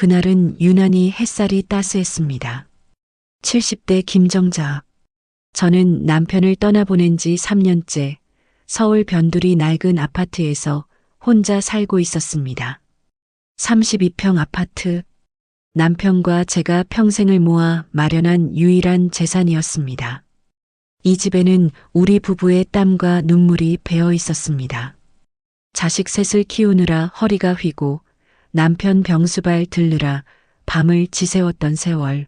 그날은 유난히 햇살이 따스했습니다. 70대 김정자. 저는 남편을 떠나보낸 지 3년째 서울 변두리 낡은 아파트에서 혼자 살고 있었습니다. 32평 아파트. 남편과 제가 평생을 모아 마련한 유일한 재산이었습니다. 이 집에는 우리 부부의 땀과 눈물이 배어 있었습니다. 자식 셋을 키우느라 허리가 휘고 남편 병수발 들르라 밤을 지새웠던 세월.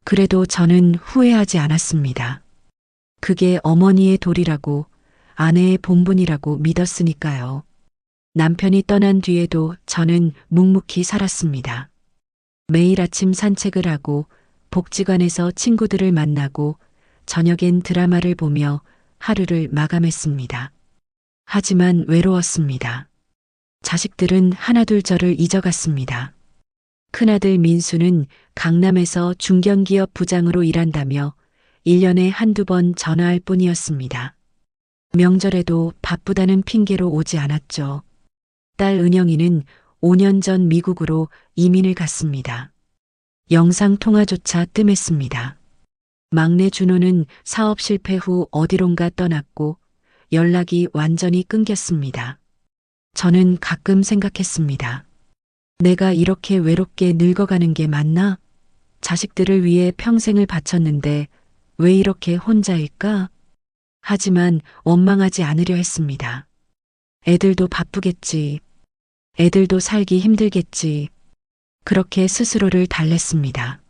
그래도 저는 후회하지 않았습니다. 그게 어머니의 도리라고 아내의 본분이라고 믿었으니까요. 남편이 떠난 뒤에도 저는 묵묵히 살았습니다. 매일 아침 산책을 하고 복지관에서 친구들을 만나고 저녁엔 드라마를 보며 하루를 마감했습니다. 하지만 외로웠습니다. 자식들은 하나둘 저를 잊어갔습니다. 큰아들 민수는 강남에서 중견기업 부장으로 일한다며 1년에 한두 번 전화할 뿐이었습니다. 명절에도 바쁘다는 핑계로 오지 않았죠. 딸 은영이는 5년 전 미국으로 이민을 갔습니다. 영상통화조차 뜸했습니다. 막내 준호는 사업 실패 후 어디론가 떠났고 연락이 완전히 끊겼습니다. 저는 가끔 생각했습니다. 내가 이렇게 외롭게 늙어가는 게 맞나? 자식들을 위해 평생을 바쳤는데 왜 이렇게 혼자일까? 하지만 원망하지 않으려 했습니다. 애들도 바쁘겠지. 애들도 살기 힘들겠지. 그렇게 스스로를 달랬습니다.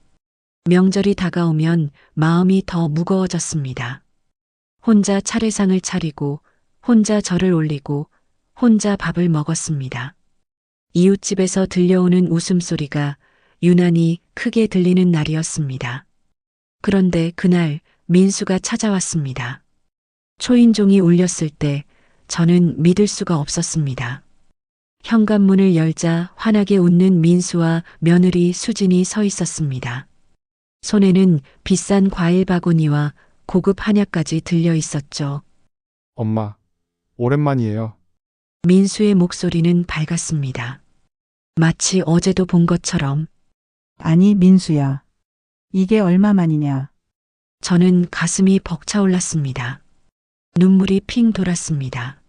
명절이 다가오면 마음이 더 무거워졌습니다. 혼자 차례상을 차리고 혼자 절을 올리고 혼자 밥을 먹었습니다. 이웃집에서 들려오는 웃음소리가 유난히 크게 들리는 날이었습니다. 그런데 그날 민수가 찾아왔습니다. 초인종이 울렸을 때 저는 믿을 수가 없었습니다. 현관문을 열자 환하게 웃는 민수와 며느리 수진이 서 있었습니다. 손에는 비싼 과일 바구니와 고급 한약까지 들려 있었죠. 엄마, 오랜만이에요. 민수의 목소리는 밝았습니다. 마치 어제도 본 것처럼. 아니, 민수야. 이게 얼마만이냐? 저는 가슴이 벅차올랐습니다. 눈물이 핑 돌았습니다.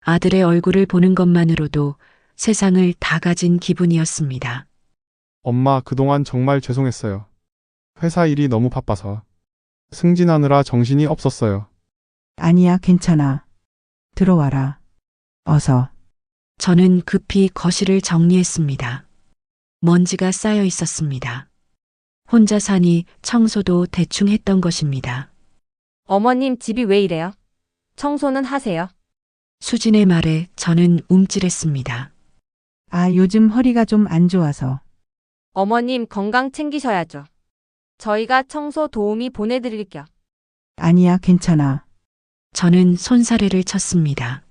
아들의 얼굴을 보는 것만으로도 세상을 다 가진 기분이었습니다. 엄마, 그동안 정말 죄송했어요. 회사 일이 너무 바빠서. 승진하느라 정신이 없었어요. 아니야, 괜찮아. 들어와라. 어서. 저는 급히 거실을 정리했습니다. 먼지가 쌓여 있었습니다. 혼자 사니 청소도 대충 했던 것입니다. 어머님 집이 왜 이래요? 청소는 하세요. 수진의 말에 저는 움찔했습니다. 아, 요즘 허리가 좀 안 좋아서. 어머님 건강 챙기셔야죠. 저희가 청소 도우미 보내드릴게요. 아니야, 괜찮아. 저는 손사래를 쳤습니다.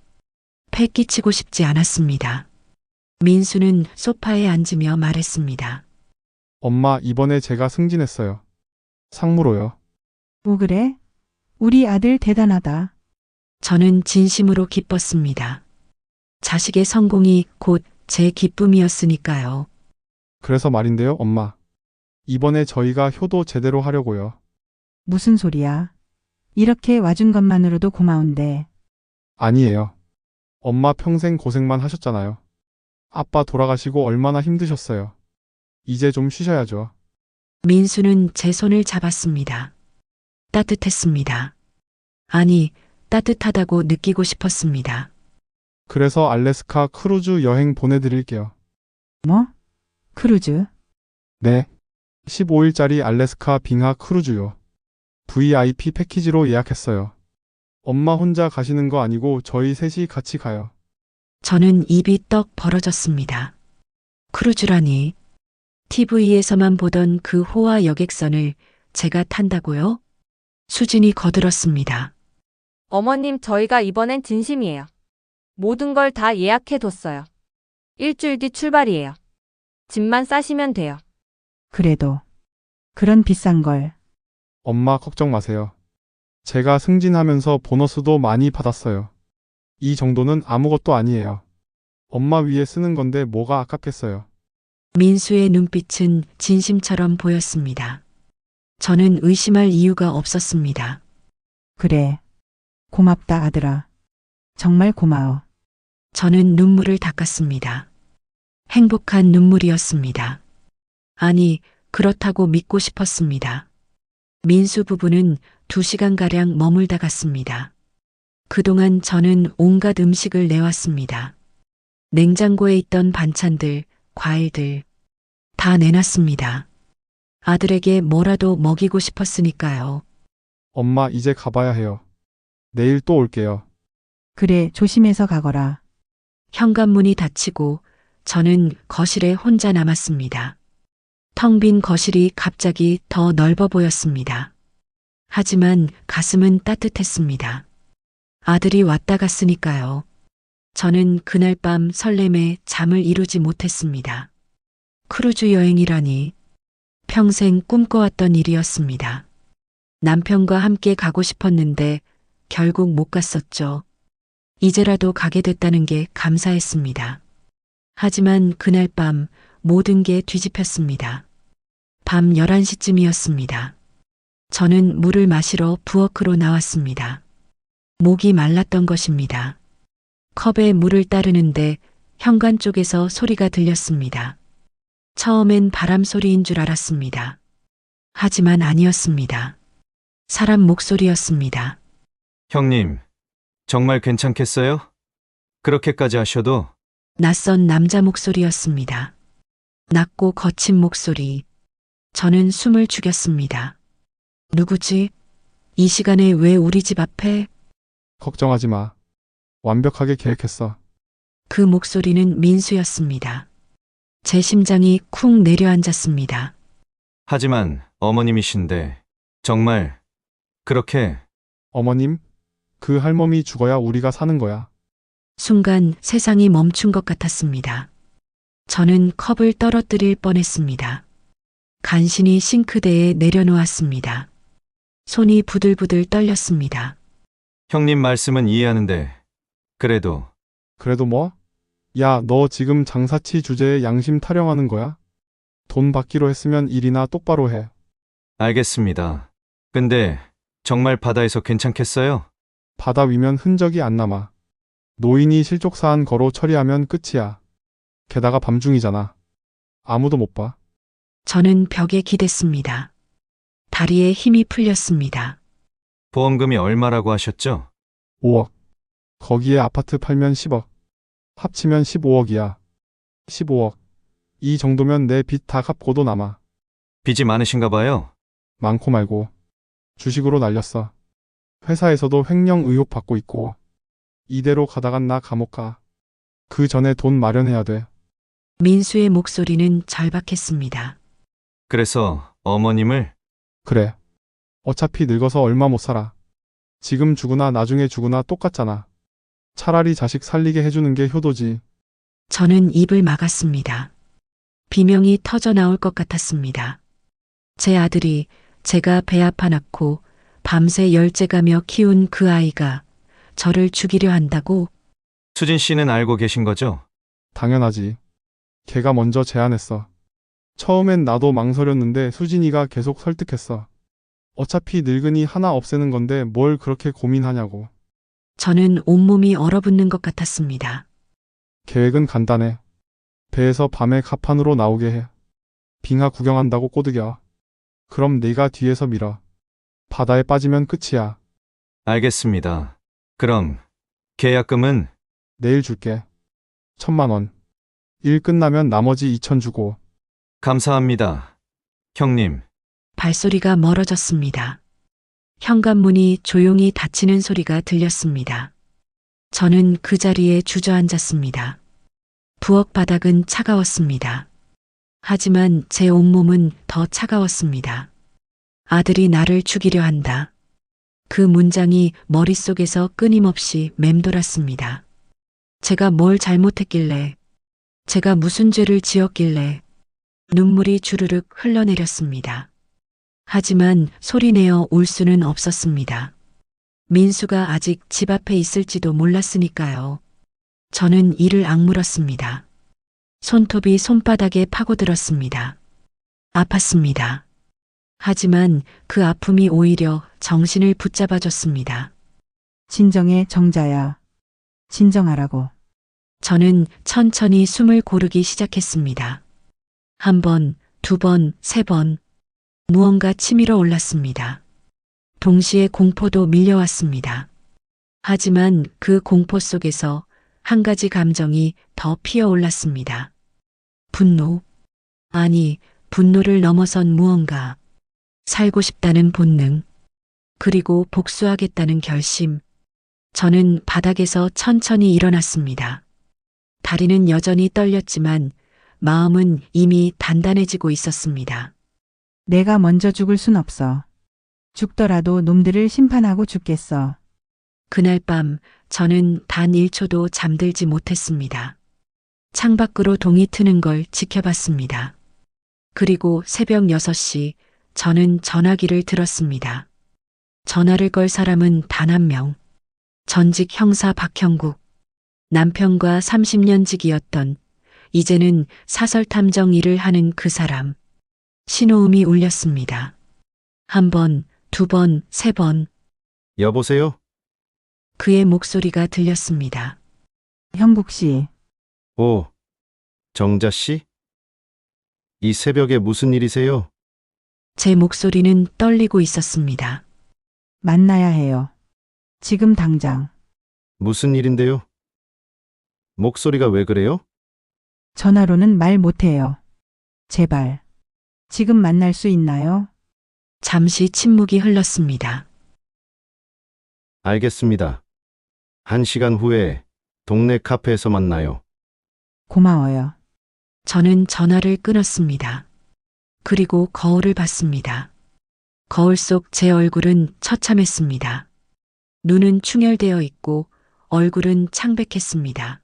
패 끼치고 싶지 않았습니다. 민수는 소파에 앉으며 말했습니다. 엄마, 이번에 제가 승진했어요. 상무로요. 뭐 그래? 우리 아들 대단하다. 저는 진심으로 기뻤습니다. 자식의 성공이 곧 제 기쁨이었으니까요. 그래서 말인데요, 엄마. 이번에 저희가 효도 제대로 하려고요. 무슨 소리야? 이렇게 와준 것만으로도 고마운데. 아니에요. 엄마 평생 고생만 하셨잖아요. 아빠 돌아가시고 얼마나 힘드셨어요. 이제 좀 쉬셔야죠. 민수는 제 손을 잡았습니다. 따뜻했습니다. 아니, 따뜻하다고 느끼고 싶었습니다. 그래서 알래스카 크루즈 여행 보내드릴게요. 뭐? 크루즈? 네. 15일짜리 알래스카 빙하 크루즈요. VIP 패키지로 예약했어요. 엄마 혼자 가시는 거 아니고 저희 셋이 같이 가요. 저는 입이 떡 벌어졌습니다. 크루즈라니. TV에서만 보던 그 호화 여객선을 제가 탄다고요? 수진이 거들었습니다. 어머님 저희가 이번엔 진심이에요. 모든 걸 다 예약해뒀어요. 일주일 뒤 출발이에요. 짐만 싸시면 돼요. 그래도. 그런 비싼 걸. 엄마 걱정 마세요. 제가 승진하면서 보너스도 많이 받았어요. 이 정도는 아무것도 아니에요. 엄마 위해 쓰는 건데 뭐가 아깝겠어요. 민수의 눈빛은 진심처럼 보였습니다. 저는 의심할 이유가 없었습니다. 그래. 고맙다, 아들아. 정말 고마워. 저는 눈물을 닦았습니다. 행복한 눈물이었습니다. 아니, 그렇다고 믿고 싶었습니다. 민수 부부는 2시간가량 머물다 갔습니다. 그동안 저는 온갖 음식을 내왔습니다. 냉장고에 있던 반찬들, 과일들 다 내놨습니다. 아들에게 뭐라도 먹이고 싶었으니까요. 엄마 이제 가봐야 해요. 내일 또 올게요. 그래, 조심해서 가거라. 현관문이 닫히고 저는 거실에 혼자 남았습니다. 텅 빈 거실이 갑자기 더 넓어 보였습니다. 하지만 가슴은 따뜻했습니다. 아들이 왔다 갔으니까요. 저는 그날 밤 설렘에 잠을 이루지 못했습니다. 크루즈 여행이라니 평생 꿈꿔왔던 일이었습니다. 남편과 함께 가고 싶었는데 결국 못 갔었죠. 이제라도 가게 됐다는 게 감사했습니다. 하지만 그날 밤 모든 게 뒤집혔습니다. 밤 11시쯤이었습니다. 저는 물을 마시러 부엌으로 나왔습니다. 목이 말랐던 것입니다. 컵에 물을 따르는데 현관 쪽에서 소리가 들렸습니다. 처음엔 바람 소리인 줄 알았습니다. 하지만 아니었습니다. 사람 목소리였습니다. 형님, 정말 괜찮겠어요? 그렇게까지 하셔도 낯선 남자 목소리였습니다. 낮고 거친 목소리. 저는 숨을 죽였습니다. 누구지? 이 시간에 왜 우리 집 앞에? 걱정하지 마. 완벽하게 계획했어. 그 목소리는 민수였습니다. 제 심장이 쿵 내려앉았습니다. 하지만 어머님이신데 정말 그렇게 어머님, 그 할멈이 죽어야 우리가 사는 거야. 순간 세상이 멈춘 것 같았습니다. 저는 컵을 떨어뜨릴 뻔했습니다. 간신히 싱크대에 내려놓았습니다. 손이 부들부들 떨렸습니다. 형님 말씀은 이해하는데 그래도 그래도 뭐? 야, 너 지금 장사치 주제에 양심 타령하는 거야? 돈 받기로 했으면 일이나 똑바로 해. 알겠습니다. 근데 정말 바다에서 괜찮겠어요? 바다 위면 흔적이 안 남아. 노인이 실족 사안 거로 처리하면 끝이야. 게다가 밤중이잖아. 아무도 못 봐. 저는 벽에 기댔습니다. 다리에 힘이 풀렸습니다. 보험금이 얼마라고 하셨죠? 5억. 거기에 아파트 팔면 10억. 합치면 15억이야. 15억. 이 정도면 내 빚 다 갚고도 남아. 빚이 많으신가 봐요. 많고 말고. 주식으로 날렸어. 회사에서도 횡령 의혹 받고 있고. 이대로 가다간 나 감옥 가. 그 전에 돈 마련해야 돼. 민수의 목소리는 절박했습니다. 그래서 어머님을 그래. 어차피 늙어서 얼마 못 살아. 지금 죽으나 나중에 죽으나 똑같잖아. 차라리 자식 살리게 해주는 게 효도지. 저는 입을 막았습니다. 비명이 터져 나올 것 같았습니다. 제 아들이 제가 배 아파 낳고 밤새 열째가며 키운 그 아이가 저를 죽이려 한다고? 수진 씨는 알고 계신 거죠? 당연하지. 걔가 먼저 제안했어. 처음엔 나도 망설였는데 수진이가 계속 설득했어. 어차피 늙은이 하나 없애는 건데 뭘 그렇게 고민하냐고. 저는 온몸이 얼어붙는 것 같았습니다. 계획은 간단해. 배에서 밤에 갑판으로 나오게 해. 빙하 구경한다고 꼬드겨. 그럼 네가 뒤에서 밀어. 바다에 빠지면 끝이야. 알겠습니다. 그럼 계약금은 내일 줄게. 1,000만 원. 일 끝나면 나머지 2천 주고. 감사합니다. 형님. 발소리가 멀어졌습니다. 현관문이 조용히 닫히는 소리가 들렸습니다. 저는 그 자리에 주저앉았습니다. 부엌 바닥은 차가웠습니다. 하지만 제 온몸은 더 차가웠습니다. 아들이 나를 죽이려 한다. 그 문장이 머릿속에서 끊임없이 맴돌았습니다. 제가 뭘 잘못했길래, 제가 무슨 죄를 지었길래 눈물이 주르륵 흘러내렸습니다. 하지만 소리내어 울 수는 없었습니다. 민수가 아직 집 앞에 있을지도 몰랐으니까요. 저는 이를 악물었습니다. 손톱이 손바닥에 파고들었습니다. 아팠습니다. 하지만 그 아픔이 오히려 정신을 붙잡아줬습니다. 진정해, 정자야. 진정하라고. 저는 천천히 숨을 고르기 시작했습니다. 한 번, 두 번, 세 번. 무언가 치밀어 올랐습니다. 동시에 공포도 밀려왔습니다. 하지만 그 공포 속에서 한 가지 감정이 더 피어올랐습니다. 분노. 아니, 분노를 넘어선 무언가. 살고 싶다는 본능. 그리고 복수하겠다는 결심. 저는 바닥에서 천천히 일어났습니다. 다리는 여전히 떨렸지만 마음은 이미 단단해지고 있었습니다. 내가 먼저 죽을 순 없어. 죽더라도 놈들을 심판하고 죽겠어. 그날 밤 저는 단 1초도 잠들지 못했습니다. 창밖으로 동이 트는 걸 지켜봤습니다. 그리고 새벽 6시 저는 전화기를 들었습니다. 전화를 걸 사람은 단 한 명. 전직 형사 박형국. 남편과 30년 지기였던 이제는 사설 탐정 일을 하는 그 사람. 신호음이 울렸습니다. 한 번, 두 번, 세 번. 여보세요? 그의 목소리가 들렸습니다. 형국 씨, 오, 정자 씨? 이 새벽에 무슨 일이세요? 제 목소리는 떨리고 있었습니다. 만나야 해요. 지금 당장. 무슨 일인데요? 목소리가 왜 그래요? 전화로는 말 못해요. 제발. 지금 만날 수 있나요? 잠시 침묵이 흘렀습니다. 알겠습니다. 1시간 후에 동네 카페에서 만나요. 고마워요. 저는 전화를 끊었습니다. 그리고 거울을 봤습니다. 거울 속 제 얼굴은 처참했습니다. 눈은 충혈되어 있고 얼굴은 창백했습니다.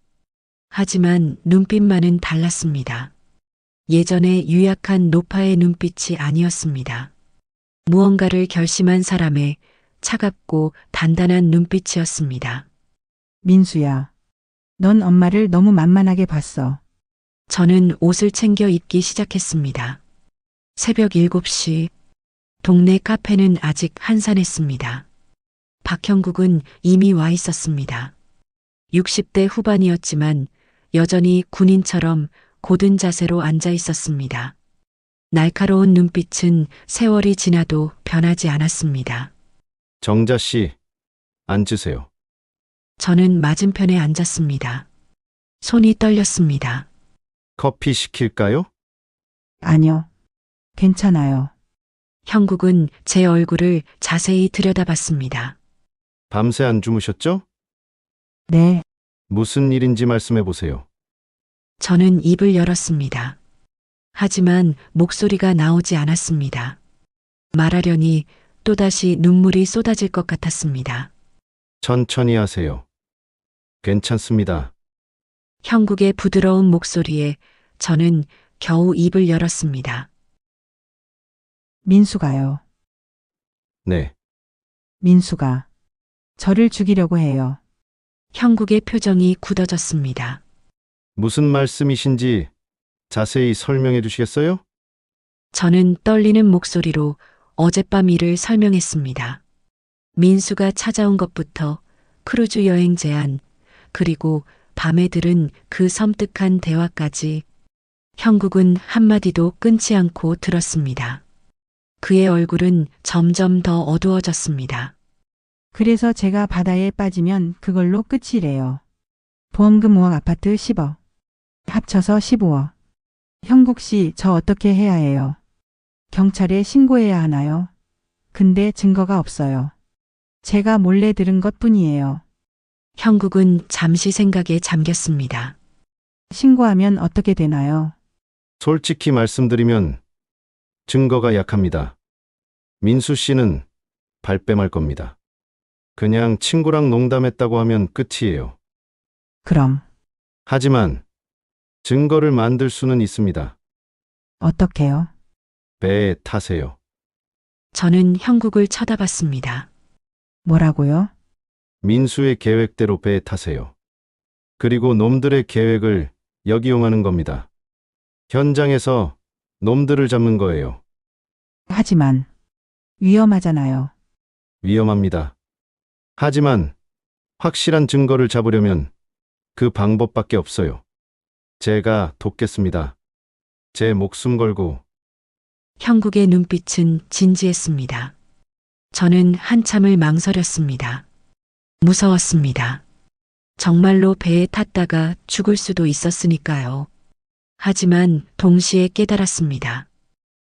하지만 눈빛만은 달랐습니다. 예전의 유약한 노파의 눈빛이 아니었습니다. 무언가를 결심한 사람의 차갑고 단단한 눈빛이었습니다. 민수야. 넌 엄마를 너무 만만하게 봤어. 저는 옷을 챙겨 입기 시작했습니다. 새벽 7시, 동네 카페는 아직 한산했습니다. 박형국은 이미 와 있었습니다. 60대 후반이었지만 여전히 군인처럼 고든 자세로 앉아 있었습니다. 날카로운 눈빛은 세월이 지나도 변하지 않았습니다. 정자 씨, 앉으세요. 저는 맞은편에 앉았습니다. 손이 떨렸습니다. 커피 시킬까요? 아니요. 괜찮아요. 형국은 제 얼굴을 자세히 들여다봤습니다. 밤새 안 주무셨죠? 네, 무슨 일인지 말씀해 보세요. 저는 입을 열었습니다. 하지만 목소리가 나오지 않았습니다. 말하려니 또다시 눈물이 쏟아질 것 같았습니다. 천천히 하세요. 괜찮습니다. 형국의 부드러운 목소리에 저는 겨우 입을 열었습니다. 민수가요. 네, 민수가. 저를 죽이려고 해요. 형국의 표정이 굳어졌습니다. 무슨 말씀이신지 자세히 설명해 주시겠어요? 저는 떨리는 목소리로 어젯밤 일을 설명했습니다. 민수가 찾아온 것부터 크루즈 여행 제안, 그리고 밤에 들은 그 섬뜩한 대화까지 형국은 한마디도 끊지 않고 들었습니다. 그의 얼굴은 점점 더 어두워졌습니다. 그래서 제가 바다에 빠지면 그걸로 끝이래요. 보험금 5억, 아파트 10억. 합쳐서 15억. 형국 씨, 저 어떻게 해야 해요? 경찰에 신고해야 하나요? 근데 증거가 없어요. 제가 몰래 들은 것 뿐이에요. 형국은 잠시 생각에 잠겼습니다. 신고하면 어떻게 되나요? 솔직히 말씀드리면 증거가 약합니다. 민수 씨는 발뺌할 겁니다. 그냥 친구랑 농담했다고 하면 끝이에요. 그럼 하지만 증거를 만들 수는 있습니다. 어떻게요? 배에 타세요. 저는 형국을 쳐다봤습니다. 뭐라고요? 민수의 계획대로 배에 타세요. 그리고 놈들의 계획을 역이용하는 겁니다. 현장에서 놈들을 잡는 거예요. 하지만 위험하잖아요. 위험합니다. 하지만 확실한 증거를 잡으려면 그 방법밖에 없어요. 제가 돕겠습니다. 제 목숨 걸고. 형국의 눈빛은 진지했습니다. 저는 한참을 망설였습니다. 무서웠습니다. 정말로 배에 탔다가 죽을 수도 있었으니까요. 하지만 동시에 깨달았습니다.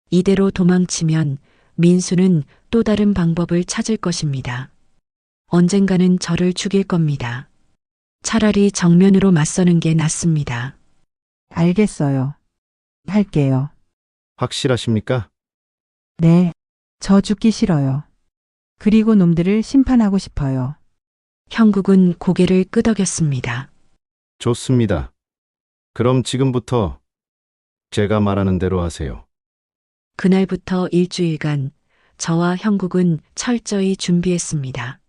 이대로 도망치면 민수는 또 다른 방법을 찾을 것입니다. 언젠가는 저를 죽일 겁니다. 차라리 정면으로 맞서는 게 낫습니다. 알겠어요. 할게요. 확실하십니까? 네. 저 죽기 싫어요. 그리고 놈들을 심판하고 싶어요. 형국은 고개를 끄덕였습니다. 좋습니다. 그럼 지금부터 제가 말하는 대로 하세요. 그날부터 일주일간 저와 형국은 철저히 준비했습니다.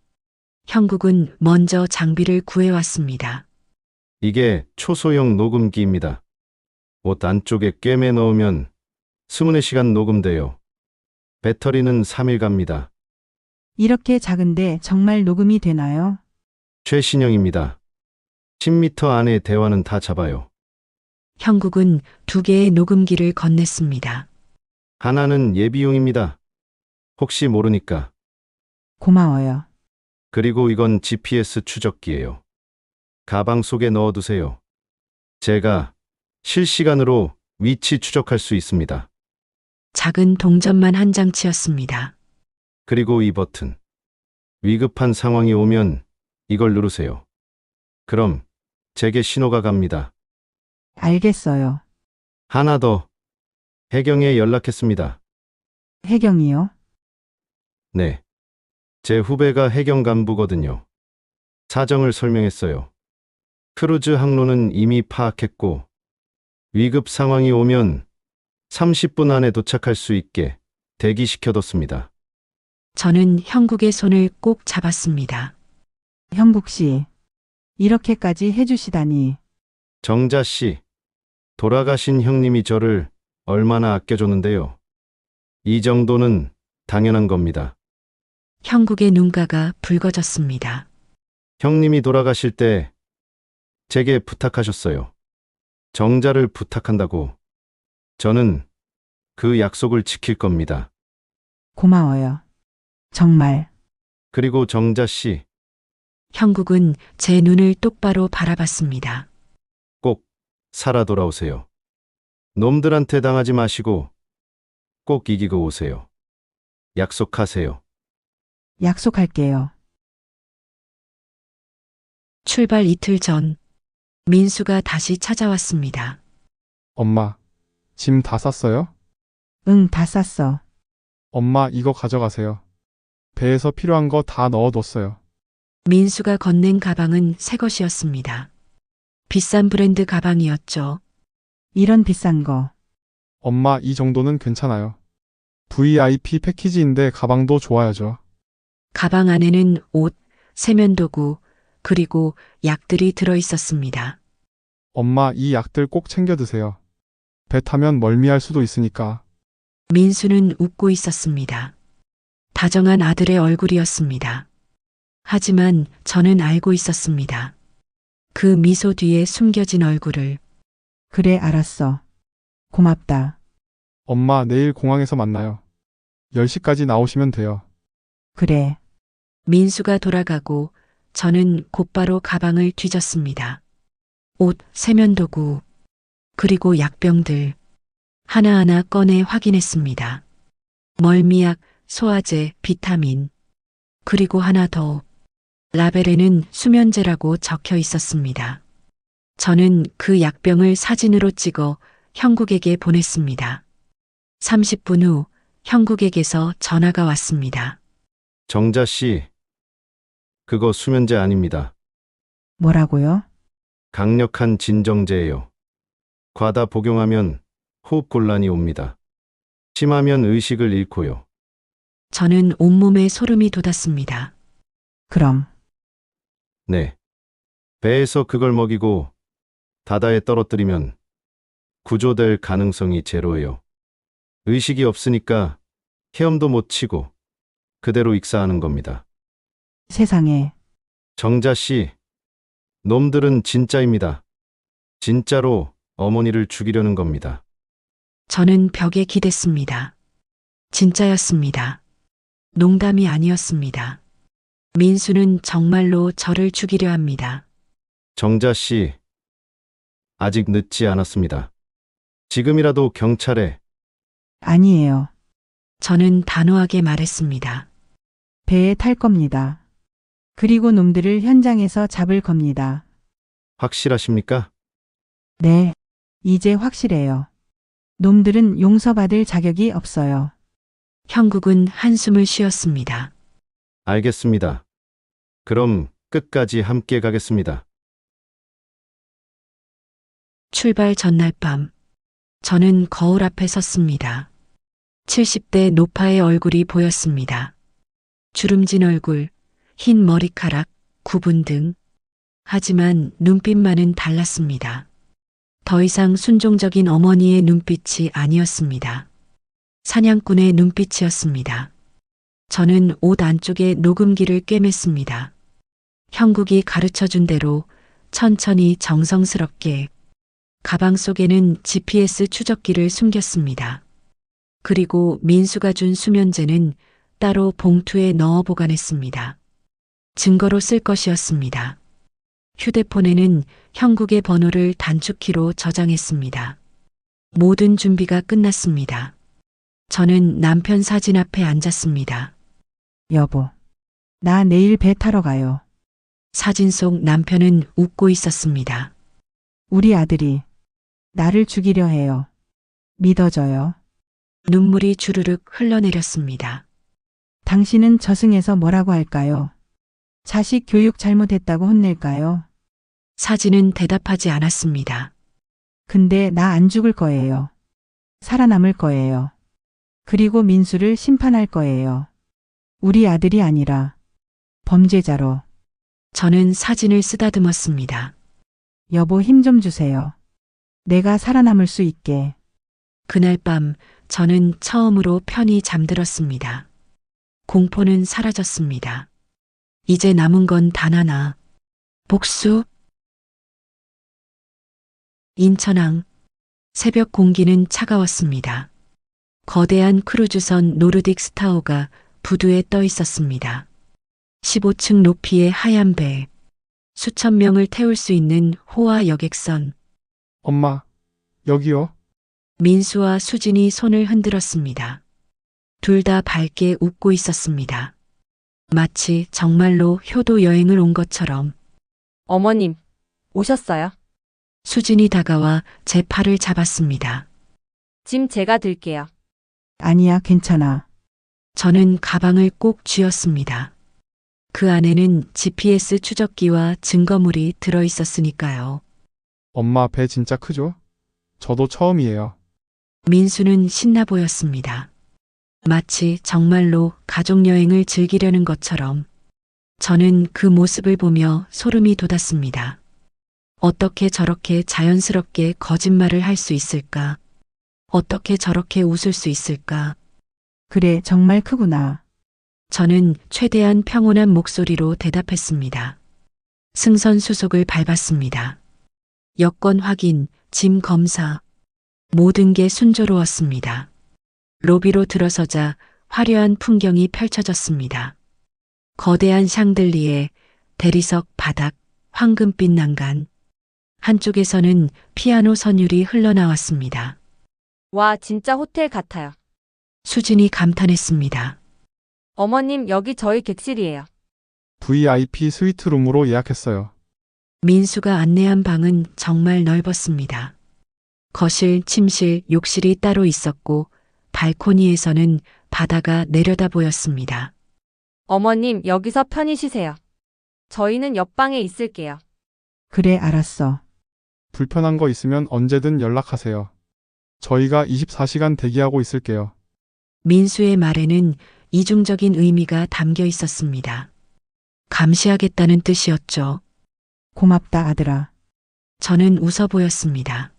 형국은 먼저 장비를 구해왔습니다. 이게 초소형 녹음기입니다. 옷 안쪽에 꿰매 넣으면 24시간 녹음돼요. 배터리는 3일 갑니다. 이렇게 작은데 정말 녹음이 되나요? 최신형입니다. 10m 안에 대화는 다 잡아요. 형국은 2개의 녹음기를 건넸습니다. 하나는 예비용입니다. 혹시 모르니까. 고마워요. 그리고 이건 GPS 추적기예요. 가방 속에 넣어두세요. 제가 실시간으로 위치 추적할 수 있습니다. 작은 동전만 한 장치였습니다. 그리고 이 버튼. 위급한 상황이 오면 이걸 누르세요. 그럼 제게 신호가 갑니다. 알겠어요. 하나 더. 해경에 연락했습니다. 해경이요? 네. 제 후배가 해경 간부거든요. 사정을 설명했어요. 크루즈 항로는 이미 파악했고, 위급 상황이 오면 30분 안에 도착할 수 있게 대기시켜뒀습니다. 저는 형국의 손을 꼭 잡았습니다. 형국 씨. 이렇게까지 해주시다니. 정자 씨, 돌아가신 형님이 저를 얼마나 아껴줬는데요. 이 정도는 당연한 겁니다. 형국의 눈가가 붉어졌습니다. 형님이 돌아가실 때 제게 부탁하셨어요. 정자를 부탁한다고. 저는 그 약속을 지킬 겁니다. 고마워요. 정말. 그리고 정자 씨, 형국은 제 눈을 똑바로 바라봤습니다. 꼭 살아 돌아오세요. 놈들한테 당하지 마시고 꼭 이기고 오세요. 약속하세요. 약속할게요. 출발 이틀 전, 민수가 다시 찾아왔습니다. 엄마, 짐 다 쌌어요? 응, 다 쌌어. 엄마, 이거 가져가세요. 배에서 필요한 거 다 넣어뒀어요. 민수가 건넨 가방은 새 것이었습니다. 비싼 브랜드 가방이었죠. 이런 비싼 거. 엄마, 이 정도는 괜찮아요. VIP 패키지인데 가방도 좋아야죠. 가방 안에는 옷, 세면도구, 그리고 약들이 들어 있었습니다. 엄마, 이 약들 꼭 챙겨 드세요. 배 타면 멀미할 수도 있으니까. 민수는 웃고 있었습니다. 다정한 아들의 얼굴이었습니다. 하지만 저는 알고 있었습니다. 그 미소 뒤에 숨겨진 얼굴을. 그래, 알았어. 고맙다. 엄마, 내일 공항에서 만나요. 10시까지 나오시면 돼요. 그래. 민수가 돌아가고 저는 곧바로 가방을 뒤졌습니다. 옷, 세면도구, 그리고 약병들 하나하나 꺼내 확인했습니다. 멀미약, 소화제, 비타민, 그리고 하나 더. 라벨에는 수면제라고 적혀 있었습니다. 저는 그 약병을 사진으로 찍어 형국에게 보냈습니다. 30분 후 형국에게서 전화가 왔습니다. 정자 씨, 그거 수면제 아닙니다. 뭐라고요? 강력한 진정제예요. 과다 복용하면 호흡 곤란이 옵니다. 심하면 의식을 잃고요. 저는 온몸에 소름이 돋았습니다. 그럼. 네. 배에서 그걸 먹이고 바다에 떨어뜨리면 구조될 가능성이 제로예요. 의식이 없으니까 헤엄도 못 치고 그대로 익사하는 겁니다. 세상에. 정자 씨, 놈들은 진짜입니다. 진짜로 어머니를 죽이려는 겁니다. 저는 벽에 기댔습니다. 진짜였습니다. 농담이 아니었습니다. 민수는 정말로 저를 죽이려 합니다. 정자 씨, 아직 늦지 않았습니다. 지금이라도 경찰에 아니에요. 저는 단호하게 말했습니다. 배에 탈 겁니다. 그리고 놈들을 현장에서 잡을 겁니다. 확실하십니까? 네. 이제 확실해요. 놈들은 용서받을 자격이 없어요. 형국은 한숨을 쉬었습니다. 알겠습니다. 그럼 끝까지 함께 가겠습니다. 출발 전날 밤, 저는 거울 앞에 섰습니다. 70대 노파의 얼굴이 보였습니다. 주름진 얼굴, 흰 머리카락, 구분 등. 하지만 눈빛만은 달랐습니다. 더 이상 순종적인 어머니의 눈빛이 아니었습니다. 사냥꾼의 눈빛이었습니다. 저는 옷 안쪽에 녹음기를 꿰맸습니다. 형국이 가르쳐준 대로 천천히 정성스럽게 가방 속에는 GPS 추적기를 숨겼습니다. 그리고 민수가 준 수면제는 따로 봉투에 넣어 보관했습니다. 증거로 쓸 것이었습니다. 휴대폰에는 형국의 번호를 단축키로 저장했습니다. 모든 준비가 끝났습니다. 저는 남편 사진 앞에 앉았습니다. 여보. 나 내일 배 타러 가요. 사진 속 남편은 웃고 있었습니다. 우리 아들이 나를 죽이려 해요. 믿어줘요. 눈물이 주르륵 흘러내렸습니다. 당신은 저승에서 뭐라고 할까요? 자식 교육 잘못했다고 혼낼까요? 사진은 대답하지 않았습니다. 근데 나 안 죽을 거예요. 살아남을 거예요. 그리고 민수를 심판할 거예요. 우리 아들이 아니라 범죄자로. 저는 사진을 쓰다듬었습니다. 여보 힘 좀 주세요. 내가 살아남을 수 있게. 그날 밤 저는 처음으로 편히 잠들었습니다. 공포는 사라졌습니다. 이제 남은 건 단 하나. 복수. 인천항. 새벽 공기는 차가웠습니다. 거대한 크루즈선 노르딕 스타호가 부두에 떠 있었습니다. 15층 높이의 하얀 배. 수천 명을 태울 수 있는 호화 여객선. 엄마, 여기요. 민수와 수진이 손을 흔들었습니다. 둘 다 밝게 웃고 있었습니다. 마치 정말로 효도 여행을 온 것처럼. 어머님, 오셨어요? 수진이 다가와 제 팔을 잡았습니다. 짐 제가 들게요. 아니야, 괜찮아. 저는 가방을 꼭 쥐었습니다. 그 안에는 GPS 추적기와 증거물이 들어 있었으니까요. 엄마 배 진짜 크죠? 저도 처음이에요. 민수는 신나 보였습니다. 마치 정말로 가족여행을 즐기려는 것처럼. 저는 그 모습을 보며 소름이 돋았습니다. 어떻게 저렇게 자연스럽게 거짓말을 할 수 있을까? 어떻게 저렇게 웃을 수 있을까? 그래, 정말 크구나. 저는 최대한 평온한 목소리로 대답했습니다. 승선수속을 밟았습니다. 여권 확인, 짐 검사. 모든 게 순조로웠습니다. 로비로 들어서자 화려한 풍경이 펼쳐졌습니다. 거대한 샹들리에, 대리석 바닥, 황금빛 난간. 한쪽에서는 피아노 선율이 흘러나왔습니다. 와, 진짜 호텔 같아요. 수진이 감탄했습니다. 어머님, 여기 저희 객실이에요. VIP 스위트룸으로 예약했어요. 민수가 안내한 방은 정말 넓었습니다. 거실, 침실, 욕실이 따로 있었고 발코니에서는 바다가 내려다 보였습니다. 어머님, 여기서 편히 쉬세요. 저희는 옆방에 있을게요. 그래, 알았어. 불편한 거 있으면 언제든 연락하세요. 저희가 24시간 대기하고 있을게요. 민수의 말에는 이중적인 의미가 담겨 있었습니다. 감시하겠다는 뜻이었죠. 고맙다, 아들아. 저는 웃어 보였습니다.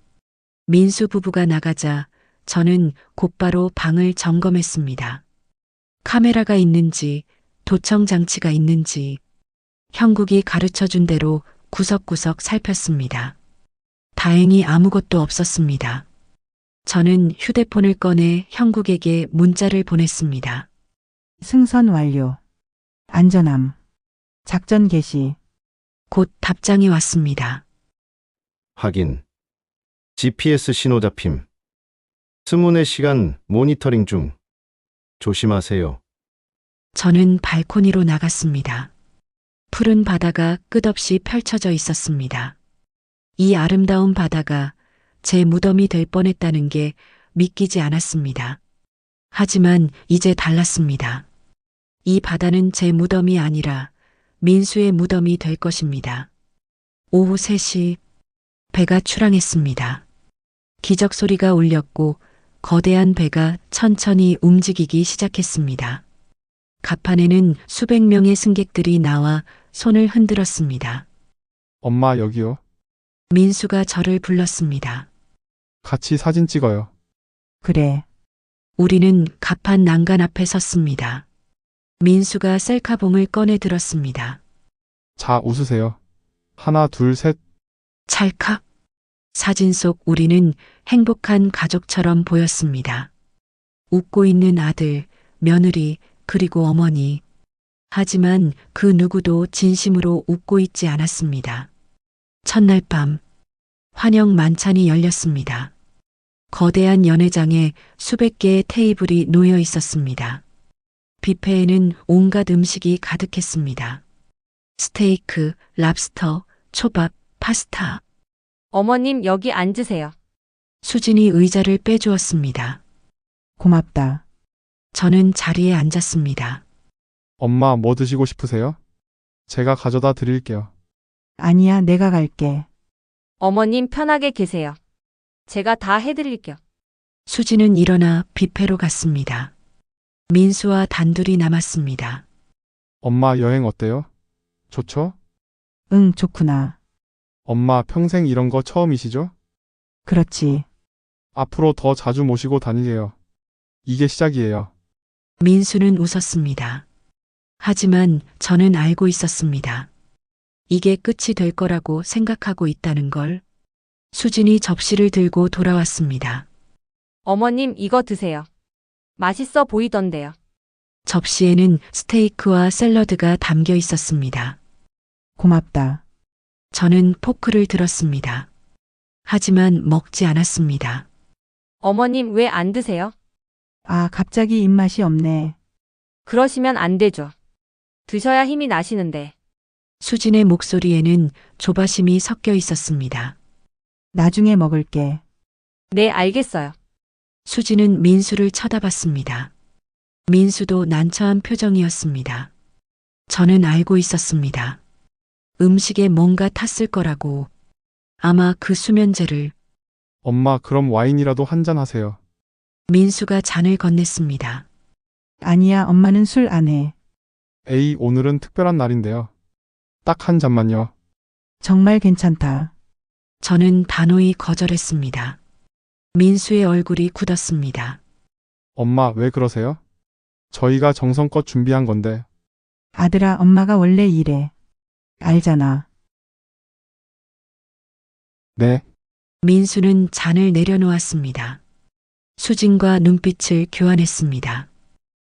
민수 부부가 나가자 저는 곧바로 방을 점검했습니다. 카메라가 있는지, 도청 장치가 있는지, 형국이 가르쳐 준 대로 구석구석 살폈습니다. 다행히 아무것도 없었습니다. 저는 휴대폰을 꺼내 형국에게 문자를 보냈습니다. 승선 완료. 안전함. 작전 개시. 곧 답장이 왔습니다. 확인. GPS 신호 잡힘. 스문의 시간 모니터링 중. 조심하세요. 저는 발코니로 나갔습니다. 푸른 바다가 끝없이 펼쳐져 있었습니다. 이 아름다운 바다가 제 무덤이 될 뻔했다는 게 믿기지 않았습니다. 하지만 이제 달랐습니다. 이 바다는 제 무덤이 아니라 민수의 무덤이 될 것입니다. 오후 3시 배가 출항했습니다. 기적 소리가 울렸고 거대한 배가 천천히 움직이기 시작했습니다. 갑판에는 수백 명의 승객들이 나와 손을 흔들었습니다. 엄마 여기요. 민수가 저를 불렀습니다. 같이 사진 찍어요. 그래. 우리는 갑판 난간 앞에 섰습니다. 민수가 셀카봉을 꺼내 들었습니다. 자, 웃으세요. 하나, 둘, 셋. 찰칵. 사진 속 우리는 행복한 가족처럼 보였습니다. 웃고 있는 아들, 며느리, 그리고 어머니. 하지만 그 누구도 진심으로 웃고 있지 않았습니다. 첫날 밤, 환영 만찬이 열렸습니다. 거대한 연회장에 수백 개의 테이블이 놓여 있었습니다. 뷔페에는 온갖 음식이 가득했습니다. 스테이크, 랍스터, 초밥, 파스타. 어머님 여기 앉으세요. 수진이 의자를 빼주었습니다. 고맙다. 저는 자리에 앉았습니다. 엄마 뭐 드시고 싶으세요? 제가 가져다 드릴게요. 아니야, 내가 갈게. 어머님 편하게 계세요. 제가 다 해드릴게요. 수진은 일어나 뷔페로 갔습니다. 민수와 단둘이 남았습니다. 엄마 여행 어때요? 좋죠? 응, 좋구나. 엄마 평생 이런 거 처음이시죠? 그렇지. 앞으로 더 자주 모시고 다니게요. 이게 시작이에요. 민수는 웃었습니다. 하지만 저는 알고 있었습니다. 이게 끝이 될 거라고 생각하고 있다는 걸. 수진이 접시를 들고 돌아왔습니다. 어머님 이거 드세요. 맛있어 보이던데요. 접시에는 스테이크와 샐러드가 담겨 있었습니다. 고맙다. 저는 포크를 들었습니다. 하지만 먹지 않았습니다. 어머님 왜 안 드세요? 아, 갑자기 입맛이 없네. 그러시면 안 되죠. 드셔야 힘이 나시는데. 수진의 목소리에는 조바심이 섞여 있었습니다. 나중에 먹을게. 네, 알겠어요. 수진은 민수를 쳐다봤습니다. 민수도 난처한 표정이었습니다. 저는 알고 있었습니다. 음식에 뭔가 탔을 거라고. 아마 그 수면제를. 엄마 그럼 와인이라도 한잔 하세요. 민수가 잔을 건넸습니다. 아니야, 엄마는 술 안 해. 에이 오늘은 특별한 날인데요. 딱 한 잔만요. 정말 괜찮다. 저는 단호히 거절했습니다. 민수의 얼굴이 굳었습니다. 엄마 왜 그러세요? 저희가 정성껏 준비한 건데. 아들아, 엄마가 원래 이래. 알잖아. 네. 민수는 잔을 내려놓았습니다. 수진과 눈빛을 교환했습니다.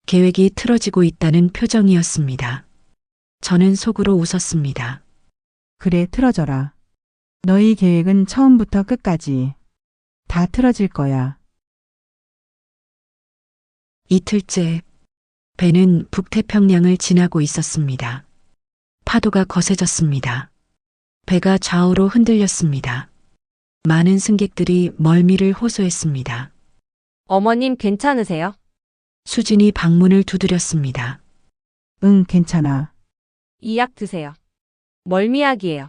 계획이 틀어지고 있다는 표정이었습니다. 저는 속으로 웃었습니다. 그래, 틀어져라. 너희 계획은 처음부터 끝까지 다 틀어질 거야. 이틀째 배는 북태평양을 지나고 있었습니다. 파도가 거세졌습니다. 배가 좌우로 흔들렸습니다. 많은 승객들이 멀미를 호소했습니다. 어머님 괜찮으세요? 수진이 방문을 두드렸습니다. 응, 괜찮아. 이 약 드세요. 멀미약이에요.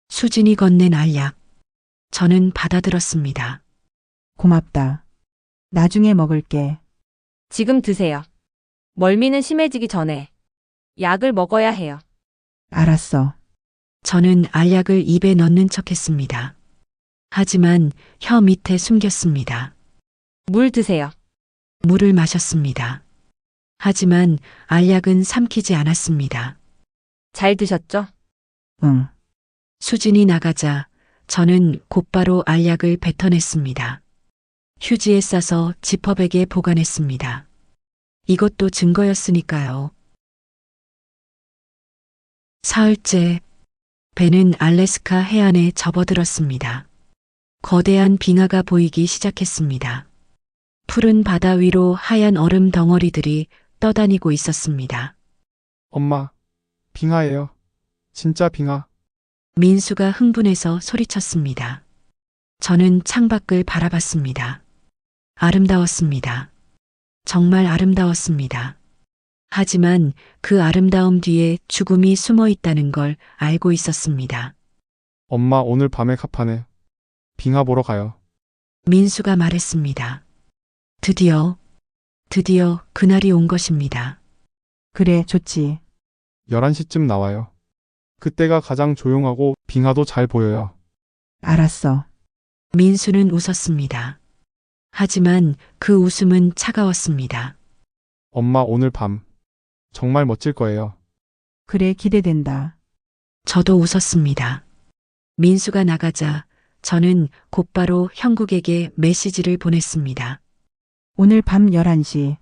수진이 건넨 알약. 저는 받아들었습니다. 고맙다. 나중에 먹을게. 지금 드세요. 멀미는 심해지기 전에 약을 먹어야 해요. 알았어. 저는 알약을 입에 넣는 척 했습니다. 하지만 혀 밑에 숨겼습니다. 물 드세요. 물을 마셨습니다. 하지만 알약은 삼키지 않았습니다. 잘 드셨죠? 응. 수진이 나가자 저는 곧바로 알약을 뱉어냈습니다. 휴지에 싸서 지퍼백에 보관했습니다. 이것도 증거였으니까요. 사흘째 배는 알래스카 해안에 접어들었습니다. 거대한 빙하가 보이기 시작했습니다. 푸른 바다 위로 하얀 얼음 덩어리들이 떠다니고 있었습니다. 엄마, 빙하예요. 진짜 빙하. 민수가 흥분해서 소리쳤습니다. 저는 창밖을 바라봤습니다. 아름다웠습니다. 정말 아름다웠습니다. 하지만 그 아름다움 뒤에 죽음이 숨어 있다는 걸 알고 있었습니다. 엄마 오늘 밤에 카판에 빙하 보러 가요. 민수가 말했습니다. 드디어 그날이 온 것입니다. 그래, 좋지. 11시쯤 나와요. 그때가 가장 조용하고 빙하도 잘 보여요. 알았어. 민수는 웃었습니다. 하지만 그 웃음은 차가웠습니다. 엄마 오늘 밤 정말 멋질 거예요. 그래, 기대된다. 저도 웃었습니다. 민수가 나가자 저는 곧바로 형국에게 메시지를 보냈습니다. 오늘 밤 11시.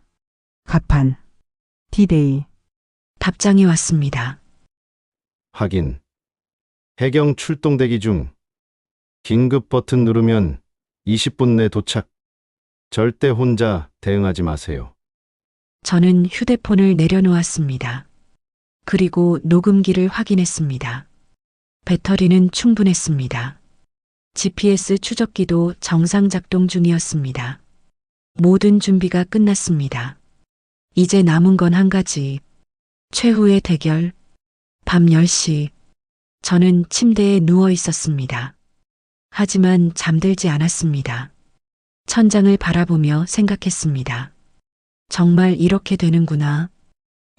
가판. 디데이. 답장이 왔습니다. 확인. 해경 출동 대기 중. 긴급 버튼 누르면 20분 내 도착. 절대 혼자 대응하지 마세요. 저는 휴대폰을 내려놓았습니다. 그리고 녹음기를 확인했습니다. 배터리는 충분했습니다. GPS 추적기도 정상 작동 중이었습니다. 모든 준비가 끝났습니다. 이제 남은 건 한 가지. 최후의 대결. 밤 10시. 저는 침대에 누워 있었습니다. 하지만 잠들지 않았습니다. 천장을 바라보며 생각했습니다. 정말 이렇게 되는구나.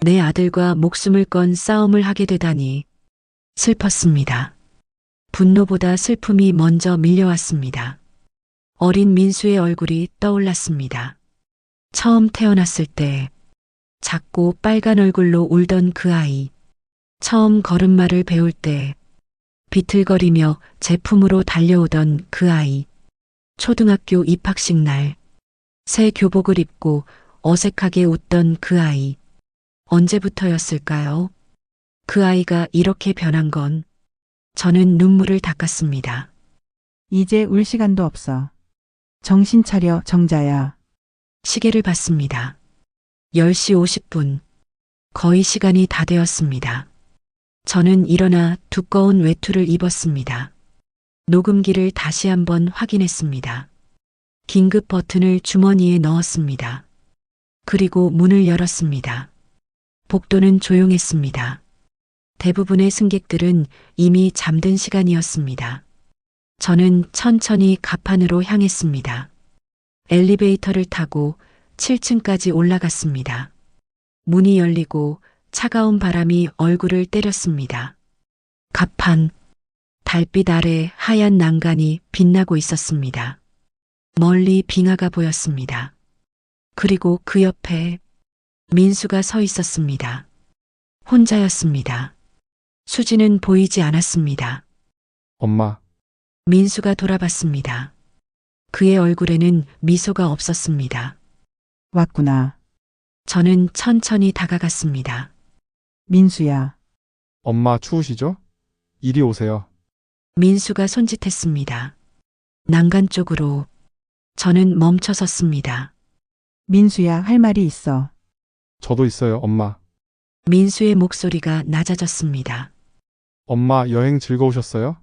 내 아들과 목숨을 건 싸움을 하게 되다니. 슬펐습니다. 분노보다 슬픔이 먼저 밀려왔습니다. 어린 민수의 얼굴이 떠올랐습니다. 처음 태어났을 때 작고 빨간 얼굴로 울던 그 아이. 처음 걸음마를 배울 때 비틀거리며 제 품으로 달려오던 그 아이. 초등학교 입학식 날 새 교복을 입고 어색하게 웃던 그 아이. 언제부터였을까요? 그 아이가 이렇게 변한 건. 저는 눈물을 닦았습니다. 이제 울 시간도 없어. 정신 차려, 정자야. 시계를 봤습니다. 10시 50분. 거의 시간이 다 되었습니다. 저는 일어나 두꺼운 외투를 입었습니다. 녹음기를 다시 한번 확인했습니다. 긴급 버튼을 주머니에 넣었습니다. 그리고 문을 열었습니다. 복도는 조용했습니다. 대부분의 승객들은 이미 잠든 시간이었습니다. 저는 천천히 가판으로 향했습니다. 엘리베이터를 타고 7층까지 올라갔습니다. 문이 열리고 차가운 바람이 얼굴을 때렸습니다. 가판, 달빛 아래 하얀 난간이 빛나고 있었습니다. 멀리 빙하가 보였습니다. 그리고 그 옆에 민수가 서 있었습니다. 혼자였습니다. 수지는 보이지 않았습니다. 엄마, 민수가 돌아봤습니다. 그의 얼굴에는 미소가 없었습니다. 왔구나. 저는 천천히 다가갔습니다. 민수야. 엄마 추우시죠? 이리 오세요. 민수가 손짓했습니다. 난간 쪽으로. 저는 멈춰 섰습니다. 민수야, 할 말이 있어. 저도 있어요, 엄마. 민수의 목소리가 낮아졌습니다. 엄마 여행 즐거우셨어요?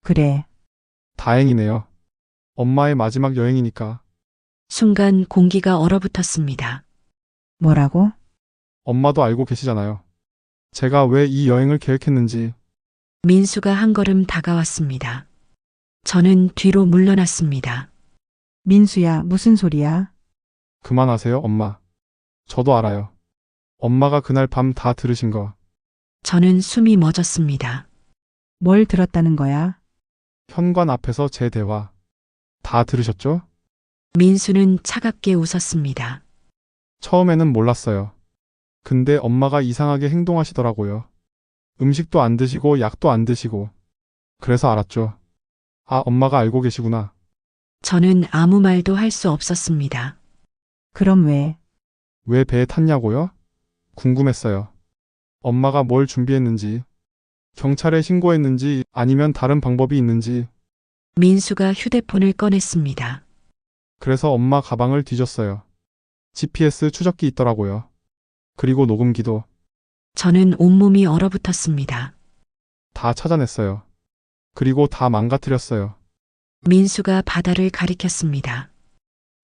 그래. 다행이네요. 엄마의 마지막 여행이니까. 순간 공기가 얼어붙었습니다. 뭐라고? 엄마도 알고 계시잖아요. 제가 왜 이 여행을 계획했는지. 민수가 한 걸음 다가왔습니다. 저는 뒤로 물러났습니다. 민수야, 무슨 소리야? 그만하세요, 엄마. 저도 알아요. 엄마가 그날 밤 다 들으신 거. 저는 숨이 멎었습니다. 뭘 들었다는 거야? 현관 앞에서 제 대화. 다 들으셨죠? 민수는 차갑게 웃었습니다. 처음에는 몰랐어요. 근데 엄마가 이상하게 행동하시더라고요. 음식도 안 드시고 약도 안 드시고. 그래서 알았죠. 아, 엄마가 알고 계시구나. 저는 아무 말도 할 수 없었습니다. 그럼 왜? 왜 배에 탔냐고요? 궁금했어요. 엄마가 뭘 준비했는지, 경찰에 신고했는지 아니면 다른 방법이 있는지. 민수가 휴대폰을 꺼냈습니다. 그래서 엄마 가방을 뒤졌어요. GPS 추적기 있더라고요. 그리고 녹음기도 저는 온몸이 얼어붙었습니다. 다 찾아냈어요. 그리고 다 망가뜨렸어요. 민수가 바다를 가리켰습니다.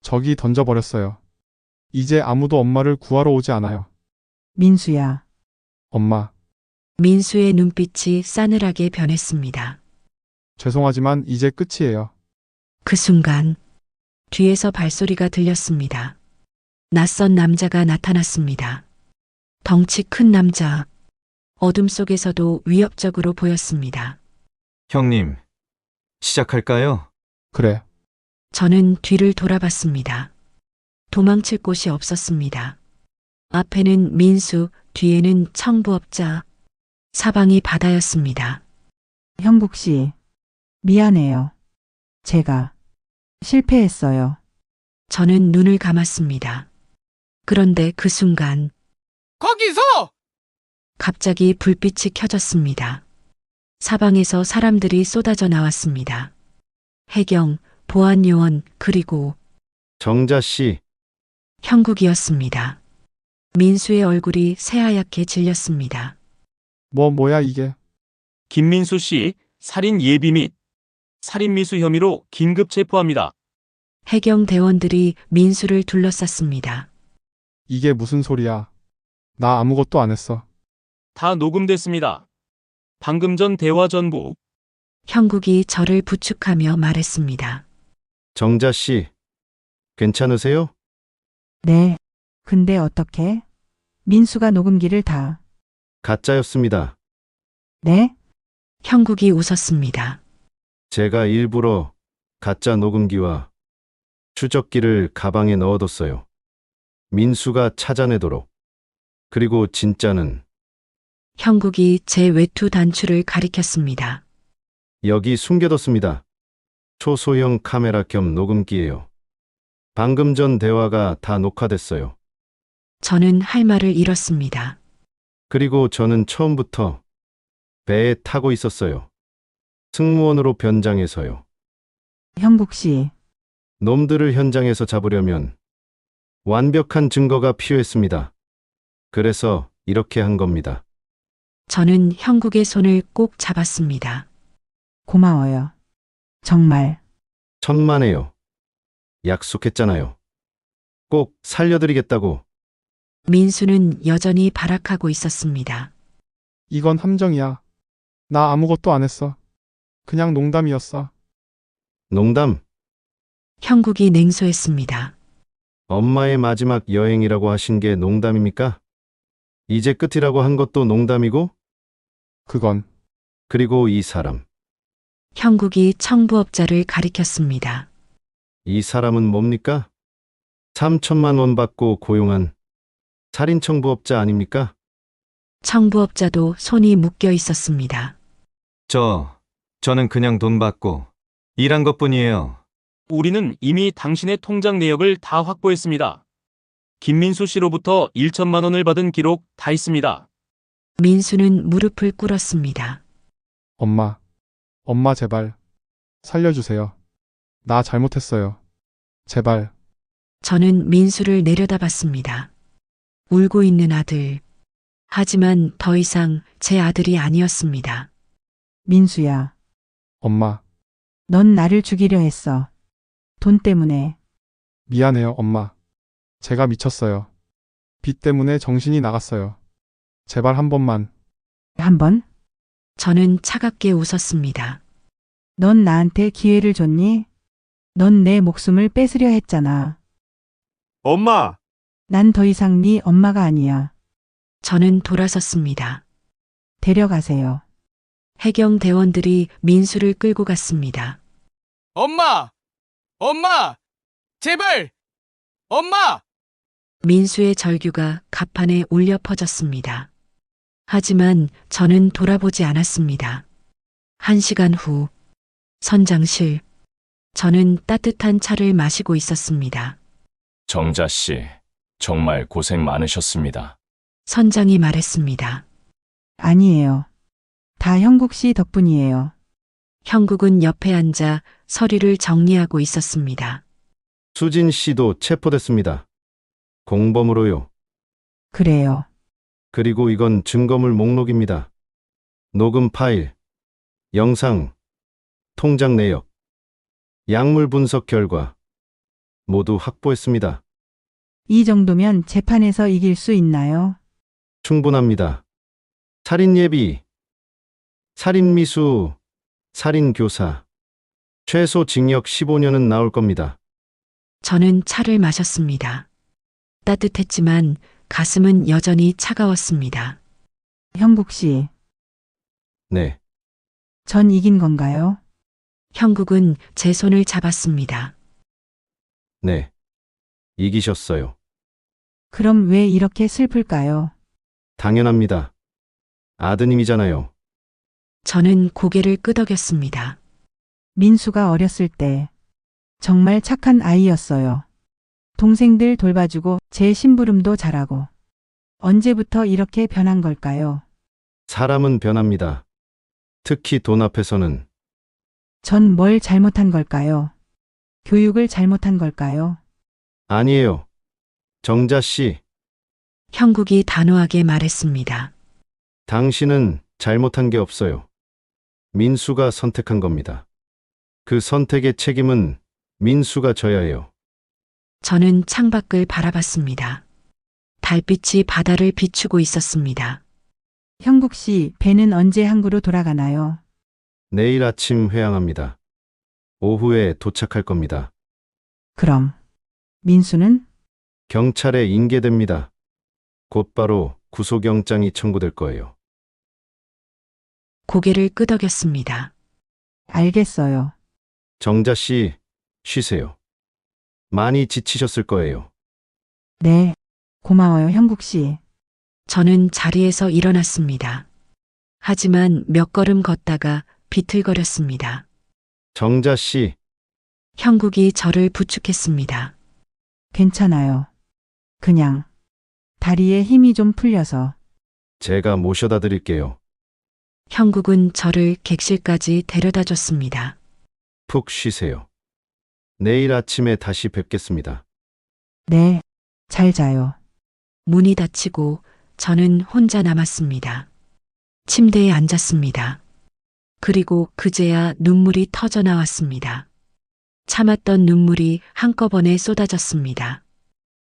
저기 던져버렸어요. 이제 아무도 엄마를 구하러 오지 않아요. 민수야. 엄마, 민수의 눈빛이 싸늘하게 변했습니다. 죄송하지만 이제 끝이에요. 그 순간 뒤에서 발소리가 들렸습니다. 낯선 남자가 나타났습니다. 덩치 큰 남자. 어둠 속에서도 위협적으로 보였습니다. 형님, 시작할까요? 그래, 저는 뒤를 돌아봤습니다. 도망칠 곳이 없었습니다. 앞에는 민수, 뒤에는 청부업자. 사방이 바다였습니다. 형국 씨. 미안해요. 제가 실패했어요. 저는 눈을 감았습니다. 그런데 그 순간 거기서! 갑자기 불빛이 켜졌습니다. 사방에서 사람들이 쏟아져 나왔습니다. 해경, 보안요원, 그리고 정자 씨, 형국이었습니다. 민수의 얼굴이 새하얗게 질렸습니다. 뭐야 이게. 김민수 씨 살인 예비 및 살인 미수 혐의로 긴급 체포합니다. 해경 대원들이 민수를 둘러쌌습니다. 이게 무슨 소리야. 나 아무것도 안 했어. 다 녹음됐습니다. 방금 전 대화 전부. 형국이 저를 부축하며 말했습니다. 정자 씨, 괜찮으세요? 네. 근데 어떻게? 민수가 녹음기를 다. 가짜였습니다. 네? 형국이 웃었습니다. 제가 일부러 가짜 녹음기와 추적기를 가방에 넣어뒀어요. 민수가 찾아내도록. 그리고 진짜는 형국이 제 외투 단추를 가리켰습니다. 여기 숨겨뒀습니다. 초소형 카메라 겸 녹음기예요. 방금 전 대화가 다 녹화됐어요. 저는 할 말을 잃었습니다. 그리고 저는 처음부터 배에 타고 있었어요. 승무원으로 변장해서요. 형국 씨. 놈들을 현장에서 잡으려면 완벽한 증거가 필요했습니다. 그래서 이렇게 한 겁니다. 저는 형국의 손을 꼭 잡았습니다. 고마워요. 정말. 천만에요. 약속했잖아요. 꼭 살려드리겠다고. 민수는 여전히 발악하고 있었습니다. 이건 함정이야. 나 아무것도 안 했어. 그냥 농담이었어. 농담, 형국이 냉소했습니다. 엄마의 마지막 여행이라고 하신 게 농담입니까? 이제 끝이라고 한 것도 농담이고, 그건 그리고 이 사람. 형국이 청부업자를 가리켰습니다. 이 사람은 뭡니까? 3천만 원 받고 고용한 살인 청부업자 아닙니까? 청부업자도 손이 묶여 있었습니다. 저는 그냥 돈 받고 일한 것뿐이에요. 우리는 이미 당신의 통장 내역을 다 확보했습니다. 김민수 씨로부터 1천만 원을 받은 기록 다 있습니다. 민수는 무릎을 꿇었습니다. 엄마 제발 살려주세요. 나 잘못했어요. 제발. 저는 민수를 내려다봤습니다. 울고 있는 아들. 하지만 더 이상 제 아들이 아니었습니다. 민수야. 엄마, 넌 나를 죽이려 했어. 돈 때문에. 미안해요, 엄마. 제가 미쳤어요. 빚 때문에 정신이 나갔어요. 제발 한 번만. 한 번? 저는 차갑게 웃었습니다. 넌 나한테 기회를 줬니? 넌 내 목숨을 뺏으려 했잖아. 엄마! 난 더 이상 네 엄마가 아니야. 저는 돌아섰습니다. 데려가세요. 해경 대원들이 민수를 끌고 갔습니다. 엄마! 엄마! 제발! 엄마! 민수의 절규가 가판에 울려 퍼졌습니다. 하지만 저는 돌아보지 않았습니다. 1시간 후, 선장실. 저는 따뜻한 차를 마시고 있었습니다. 정자 씨, 정말 고생 많으셨습니다. 선장이 말했습니다. 아니에요. 다 형국 씨 덕분이에요. 형국은 옆에 앉아 서류를 정리하고 있었습니다. 수진 씨도 체포됐습니다. 공범으로요. 그래요. 그리고 이건 증거물 목록입니다. 녹음 파일, 영상, 통장 내역, 약물 분석 결과 모두 확보했습니다. 이 정도면 재판에서 이길 수 있나요? 충분합니다. 살인 예비, 살인 미수, 살인 교사, 최소 징역 15년은 나올 겁니다. 저는 차를 마셨습니다. 따뜻했지만 가슴은 여전히 차가웠습니다. 형국 씨, 네, 전 이긴 건가요? 형국은 제 손을 잡았습니다. 네. 이기셨어요. 그럼 왜 이렇게 슬플까요? 당연합니다. 아드님이잖아요. 저는 고개를 끄덕였습니다. 민수가 어렸을 때 정말 착한 아이였어요. 동생들 돌봐주고 제 심부름도 잘하고. 언제부터 이렇게 변한 걸까요? 사람은 변합니다. 특히 돈 앞에서는. 전 뭘 잘못한 걸까요? 교육을 잘못한 걸까요? 아니에요. 정자 씨, 형국이 단호하게 말했습니다. 당신은 잘못한 게 없어요. 민수가 선택한 겁니다. 그 선택의 책임은 민수가 져야 해요. 저는 창밖을 바라봤습니다. 달빛이 바다를 비추고 있었습니다. 형국 씨, 배는 언제 항구로 돌아가나요? 내일 아침 회항합니다. 오후에 도착할 겁니다. 그럼 민수는? 경찰에 인계됩니다. 곧바로 구속영장이 청구될 거예요. 고개를 끄덕였습니다. 알겠어요. 정자 씨, 쉬세요. 많이 지치셨을 거예요. 네. 고마워요, 형국 씨. 저는 자리에서 일어났습니다. 하지만 몇 걸음 걷다가 비틀거렸습니다. 정자 씨, 형국이 저를 부축했습니다. 괜찮아요. 그냥 다리에 힘이 좀 풀려서. 제가 모셔다 드릴게요. 형국은 저를 객실까지 데려다 줬습니다. 푹 쉬세요. 내일 아침에 다시 뵙겠습니다. 네. 잘 자요. 문이 닫히고 저는 혼자 남았습니다. 침대에 앉았습니다. 그리고 그제야 눈물이 터져 나왔습니다. 참았던 눈물이 한꺼번에 쏟아졌습니다.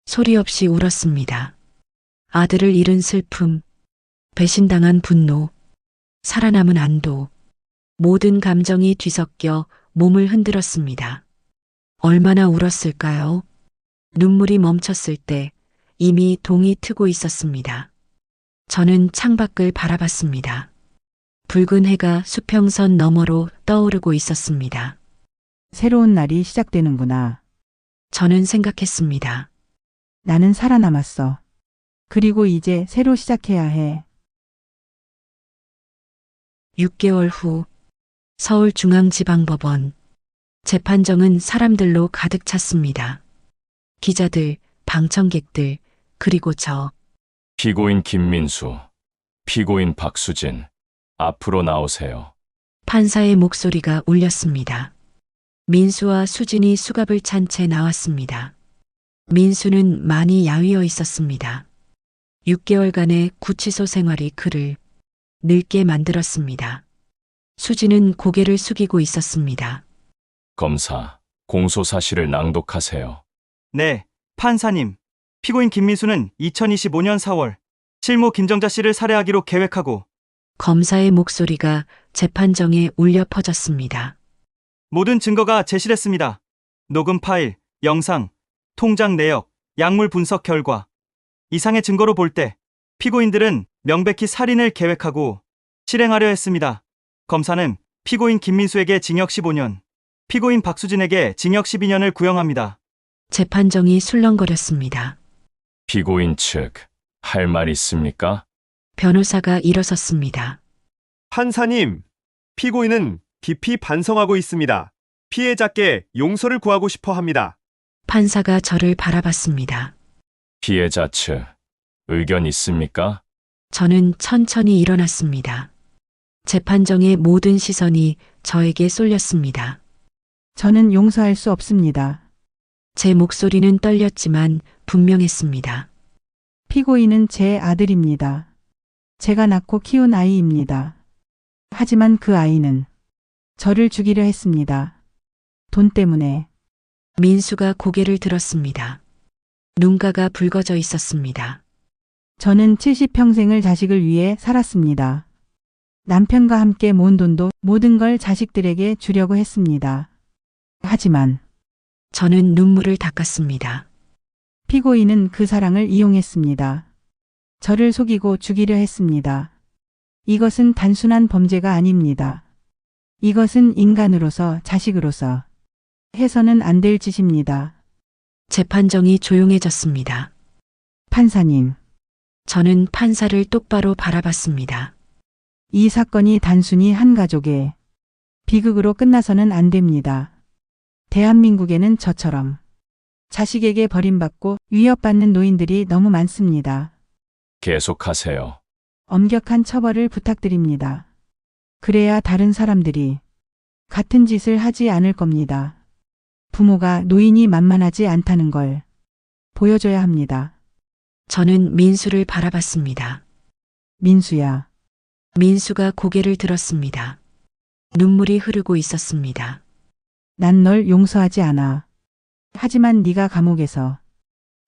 소리 없이 울었습니다. 아들을 잃은 슬픔, 배신당한 분노, 살아남은 안도, 모든 감정이 뒤섞여 몸을 흔들었습니다. 얼마나 울었을까요? 눈물이 멈췄을 때 이미 동이 트고 있었습니다. 저는 창밖을 바라봤습니다. 붉은 해가 수평선 너머로 떠오르고 있었습니다. 새로운 날이 시작되는구나. 저는 생각했습니다. 나는 살아남았어. 그리고 이제 새로 시작해야 해. 6개월 후 서울중앙지방법원 재판정은 사람들로 가득 찼습니다. 기자들, 방청객들, 그리고 저. 피고인 김민수, 피고인 박수진, 앞으로 나오세요. 판사의 목소리가 울렸습니다. 민수와 수진이 수갑을 찬 채 나왔습니다. 민수는 많이 야위어 있었습니다. 6개월간의 구치소 생활이 그를 늙게 만들었습니다. 수진은 고개를 숙이고 있었습니다. 검사, 공소 사실을 낭독하세요. 네, 판사님. 피고인 김민수는 2025년 4월 실무 김정자 씨를 살해하기로 계획하고 검사의 목소리가 재판정에 울려 퍼졌습니다. 모든 증거가 제시됐습니다. 녹음 파일, 영상, 통장 내역, 약물 분석 결과. 이상의 증거로 볼 때 피고인들은 명백히 살인을 계획하고 실행하려 했습니다. 검사는 피고인 김민수에게 징역 15년, 피고인 박수진에게 징역 12년을 구형합니다. 재판정이 술렁거렸습니다. 피고인 측, 할 말 있습니까? 변호사가 일어섰습니다. 판사님, 피고인은 깊이 반성하고 있습니다. 피해자께 용서를 구하고 싶어 합니다. 판사가 저를 바라봤습니다. 피해자 측, 의견 있습니까? 저는 천천히 일어났습니다. 재판정의 모든 시선이 저에게 쏠렸습니다. 저는 용서할 수 없습니다. 제 목소리는 떨렸지만 분명했습니다. 피고인은 제 아들입니다. 제가 낳고 키운 아이입니다. 하지만 그 아이는 저를 죽이려 했습니다. 돈 때문에. 민수가 고개를 들었습니다. 눈가가 붉어져 있었습니다. 저는 70평생을 자식을 위해 살았습니다. 남편과 함께 모은 돈도 모든 걸 자식들에게 주려고 했습니다. 하지만 저는 눈물을 닦았습니다. 피고인은 그 사랑을 이용했습니다. 저를 속이고 죽이려 했습니다. 이것은 단순한 범죄가 아닙니다. 이것은 인간으로서 자식으로서 해서는 안 될 짓입니다. 재판정이 조용해졌습니다. 판사님, 저는 판사를 똑바로 바라봤습니다. 이 사건이 단순히 한 가족의 비극으로 끝나서는 안 됩니다. 대한민국에는 저처럼 자식에게 버림받고 위협받는 노인들이 너무 많습니다. 계속하세요. 엄격한 처벌을 부탁드립니다. 그래야 다른 사람들이 같은 짓을 하지 않을 겁니다. 부모가 노인이 만만하지 않다는 걸 보여줘야 합니다. 저는 민수를 바라봤습니다. 민수야, 민수가 고개를 들었습니다. 눈물이 흐르고 있었습니다. 난 널 용서하지 않아. 하지만 네가 감옥에서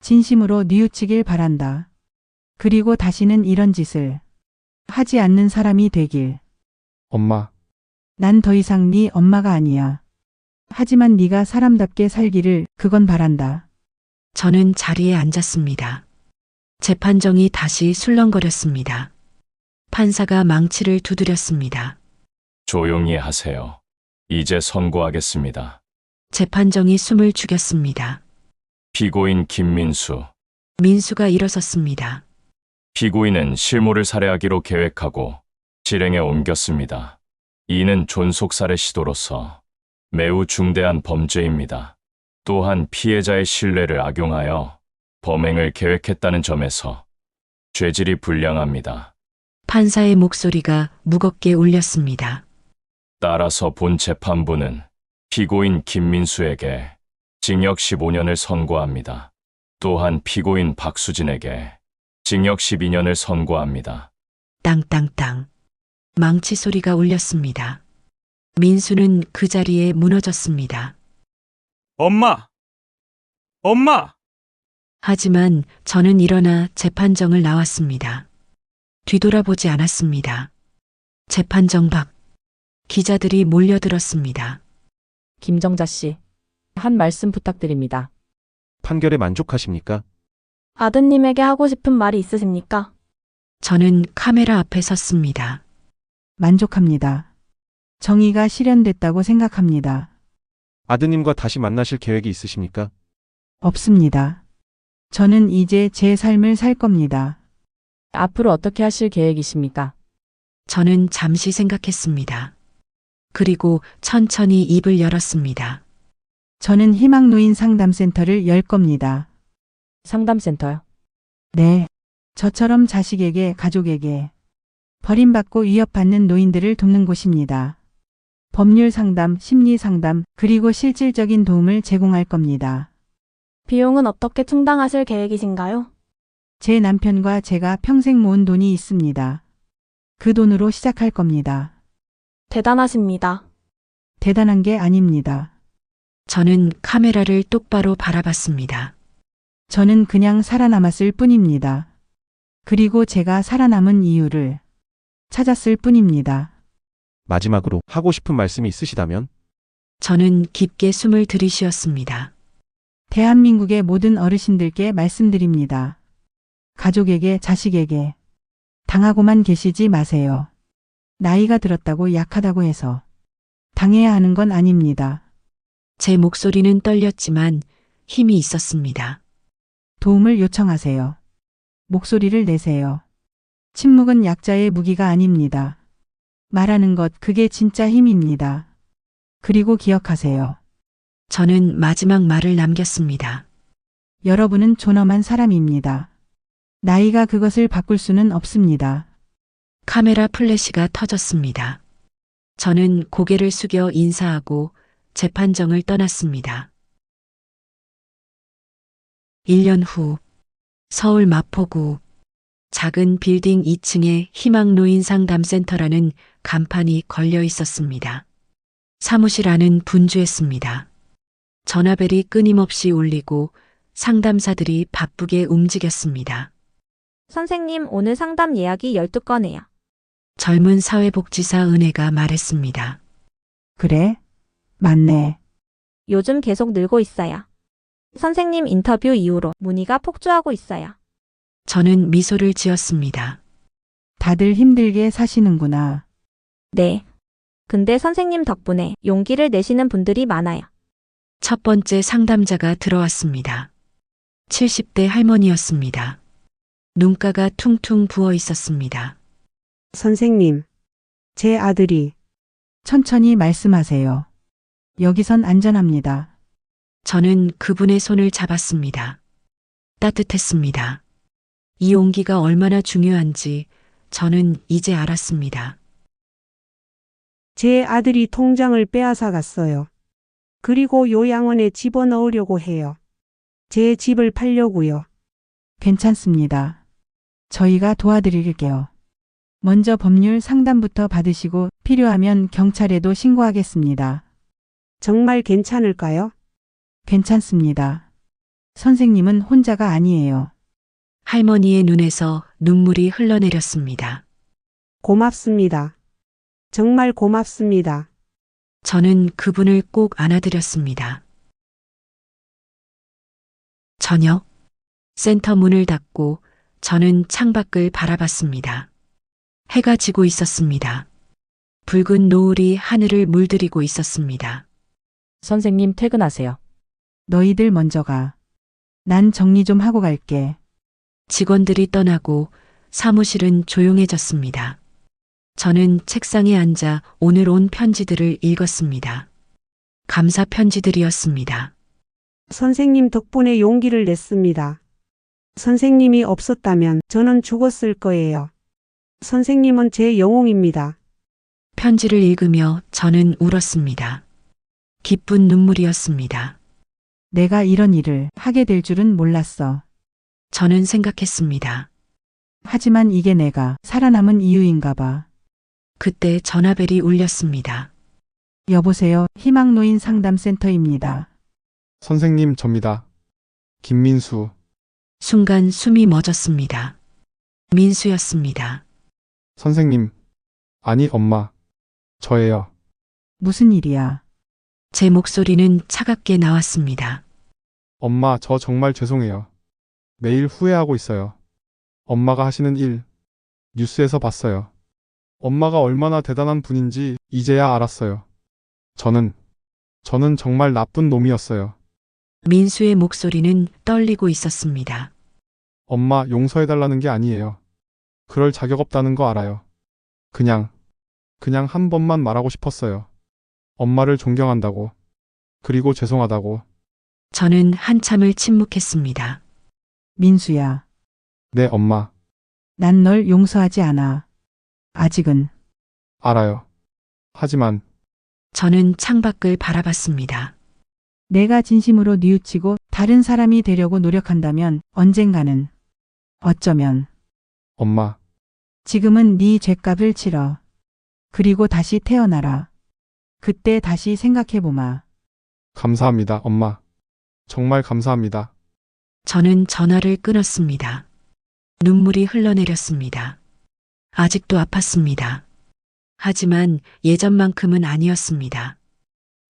진심으로 뉘우치길 바란다. 그리고 다시는 이런 짓을 하지 않는 사람이 되길. 엄마, 난 더 이상 네 엄마가 아니야. 하지만 네가 사람답게 살기를 그건 바란다. 저는 자리에 앉았습니다. 재판정이 다시 술렁거렸습니다. 판사가 망치를 두드렸습니다. 조용히 하세요. 이제 선고하겠습니다. 재판정이 숨을 죽였습니다. 피고인 김민수. 민수가 일어섰습니다. 피고인은 실모를 살해하기로 계획하고 실행에 옮겼습니다. 이는 존속살해 시도로서 매우 중대한 범죄입니다. 또한 피해자의 신뢰를 악용하여 범행을 계획했다는 점에서 죄질이 불량합니다. 판사의 목소리가 무겁게 울렸습니다. 따라서 본 재판부는 피고인 김민수에게 징역 15년을 선고합니다. 또한 피고인 박수진에게 징역 12년을 선고합니다. 땅땅땅. 망치 소리가 울렸습니다. 민수는 그 자리에 무너졌습니다. 엄마! 엄마! 하지만 저는 일어나 재판정을 나왔습니다. 뒤돌아보지 않았습니다. 재판정 밖 기자들이 몰려들었습니다. 김정자 씨, 한 말씀 부탁드립니다. 판결에 만족하십니까? 아드님에게 하고 싶은 말이 있으십니까? 저는 카메라 앞에 섰습니다. 만족합니다. 정의가 실현됐다고 생각합니다. 아드님과 다시 만나실 계획이 있으십니까? 없습니다. 저는 이제 제 삶을 살 겁니다. 앞으로 어떻게 하실 계획이십니까? 저는 잠시 생각했습니다. 그리고 천천히 입을 열었습니다. 저는 희망노인 상담센터를 열 겁니다. 상담센터요? 네. 저처럼 자식에게, 가족에게 버림받고 위협받는 노인들을 돕는 곳입니다. 법률 상담, 심리 상담, 그리고 실질적인 도움을 제공할 겁니다. 비용은 어떻게 충당하실 계획이신가요? 제 남편과 제가 평생 모은 돈이 있습니다. 그 돈으로 시작할 겁니다. 대단하십니다. 대단한 게 아닙니다. 저는 카메라를 똑바로 바라봤습니다. 저는 그냥 살아남았을 뿐입니다. 그리고 제가 살아남은 이유를 찾았을 뿐입니다. 마지막으로 하고 싶은 말씀이 있으시다면? 저는 깊게 숨을 들이쉬었습니다. 대한민국의 모든 어르신들께 말씀드립니다. 가족에게, 자식에게 당하고만 계시지 마세요. 나이가 들었다고 약하다고 해서 당해야 하는 건 아닙니다. 제 목소리는 떨렸지만 힘이 있었습니다. 도움을 요청하세요. 목소리를 내세요. 침묵은 약자의 무기가 아닙니다. 말하는 것, 그게 진짜 힘입니다. 그리고 기억하세요. 저는 마지막 말을 남겼습니다. 여러분은 존엄한 사람입니다. 나이가 그것을 바꿀 수는 없습니다. 카메라 플래시가 터졌습니다. 저는 고개를 숙여 인사하고 재판정을 떠났습니다. 1년 후 서울 마포구 작은 빌딩 2층에 희망노인 상담센터라는 간판이 걸려 있었습니다. 사무실 안은 분주했습니다. 전화벨이 끊임없이 울리고 상담사들이 바쁘게 움직였습니다. 선생님, 오늘 상담 예약이 12건이에요. 젊은 사회복지사 은혜가 말했습니다. 그래? 맞네. 요즘 계속 늘고 있어요. 선생님 인터뷰 이후로 문의가 폭주하고 있어요. 저는 미소를 지었습니다. 다들 힘들게 사시는구나. 네. 근데 선생님 덕분에 용기를 내시는 분들이 많아요. 첫 번째 상담자가 들어왔습니다. 70대 할머니였습니다. 눈가가 퉁퉁 부어 있었습니다. 선생님, 제 아들이. 천천히 말씀하세요. 여기선 안전합니다. 저는 그분의 손을 잡았습니다. 따뜻했습니다. 이 온기가 얼마나 중요한지 저는 이제 알았습니다. 제 아들이 통장을 빼앗아 갔어요. 그리고 요양원에 집어넣으려고 해요. 제 집을 팔려고요. 괜찮습니다. 저희가 도와드릴게요. 먼저 법률 상담부터 받으시고 필요하면 경찰에도 신고하겠습니다. 정말 괜찮을까요? 괜찮습니다. 선생님은 혼자가 아니에요. 할머니의 눈에서 눈물이 흘러내렸습니다. 고맙습니다. 정말 고맙습니다. 저는 그분을 꼭 안아드렸습니다. 저녁, 센터 문을 닫고 저는 창밖을 바라봤습니다. 해가 지고 있었습니다. 붉은 노을이 하늘을 물들이고 있었습니다. 선생님 퇴근하세요. 너희들 먼저 가. 난 정리 좀 하고 갈게. 직원들이 떠나고 사무실은 조용해졌습니다. 저는 책상에 앉아 오늘 온 편지들을 읽었습니다. 감사 편지들이었습니다. 선생님 덕분에 용기를 냈습니다. 선생님이 없었다면 저는 죽었을 거예요. 선생님은 제 영웅입니다. 편지를 읽으며 저는 울었습니다. 기쁜 눈물이었습니다. 내가 이런 일을 하게 될 줄은 몰랐어. 저는 생각했습니다. 하지만 이게 내가 살아남은 이유인가 봐. 그때 전화벨이 울렸습니다. 여보세요. 희망노인 상담센터입니다. 선생님, 접니다. 김민수. 순간 숨이 멎었습니다. 민수였습니다. 선생님. 아니, 엄마. 저예요. 무슨 일이야? 제 목소리는 차갑게 나왔습니다. 엄마, 저 정말 죄송해요. 매일 후회하고 있어요. 엄마가 하시는 일, 뉴스에서 봤어요. 엄마가 얼마나 대단한 분인지 이제야 알았어요. 저는 정말 나쁜 놈이었어요. 민수의 목소리는 떨리고 있었습니다. 엄마, 용서해달라는 게 아니에요. 그럴 자격 없다는 거 알아요. 그냥 한 번만 말하고 싶었어요. 엄마를 존경한다고. 그리고 죄송하다고. 저는 한참을 침묵했습니다. 민수야. 네, 엄마. 난 널 용서하지 않아. 아직은. 알아요. 하지만 저는 창밖을 바라봤습니다. 내가 진심으로 뉘우치고 다른 사람이 되려고 노력한다면 언젠가는, 어쩌면, 엄마, 지금은 네 죗값을 치러. 그리고 다시 태어나라. 그때 다시 생각해보마. 감사합니다, 엄마. 정말 감사합니다. 저는 전화를 끊었습니다. 눈물이 흘러내렸습니다. 아직도 아팠습니다. 하지만 예전만큼은 아니었습니다.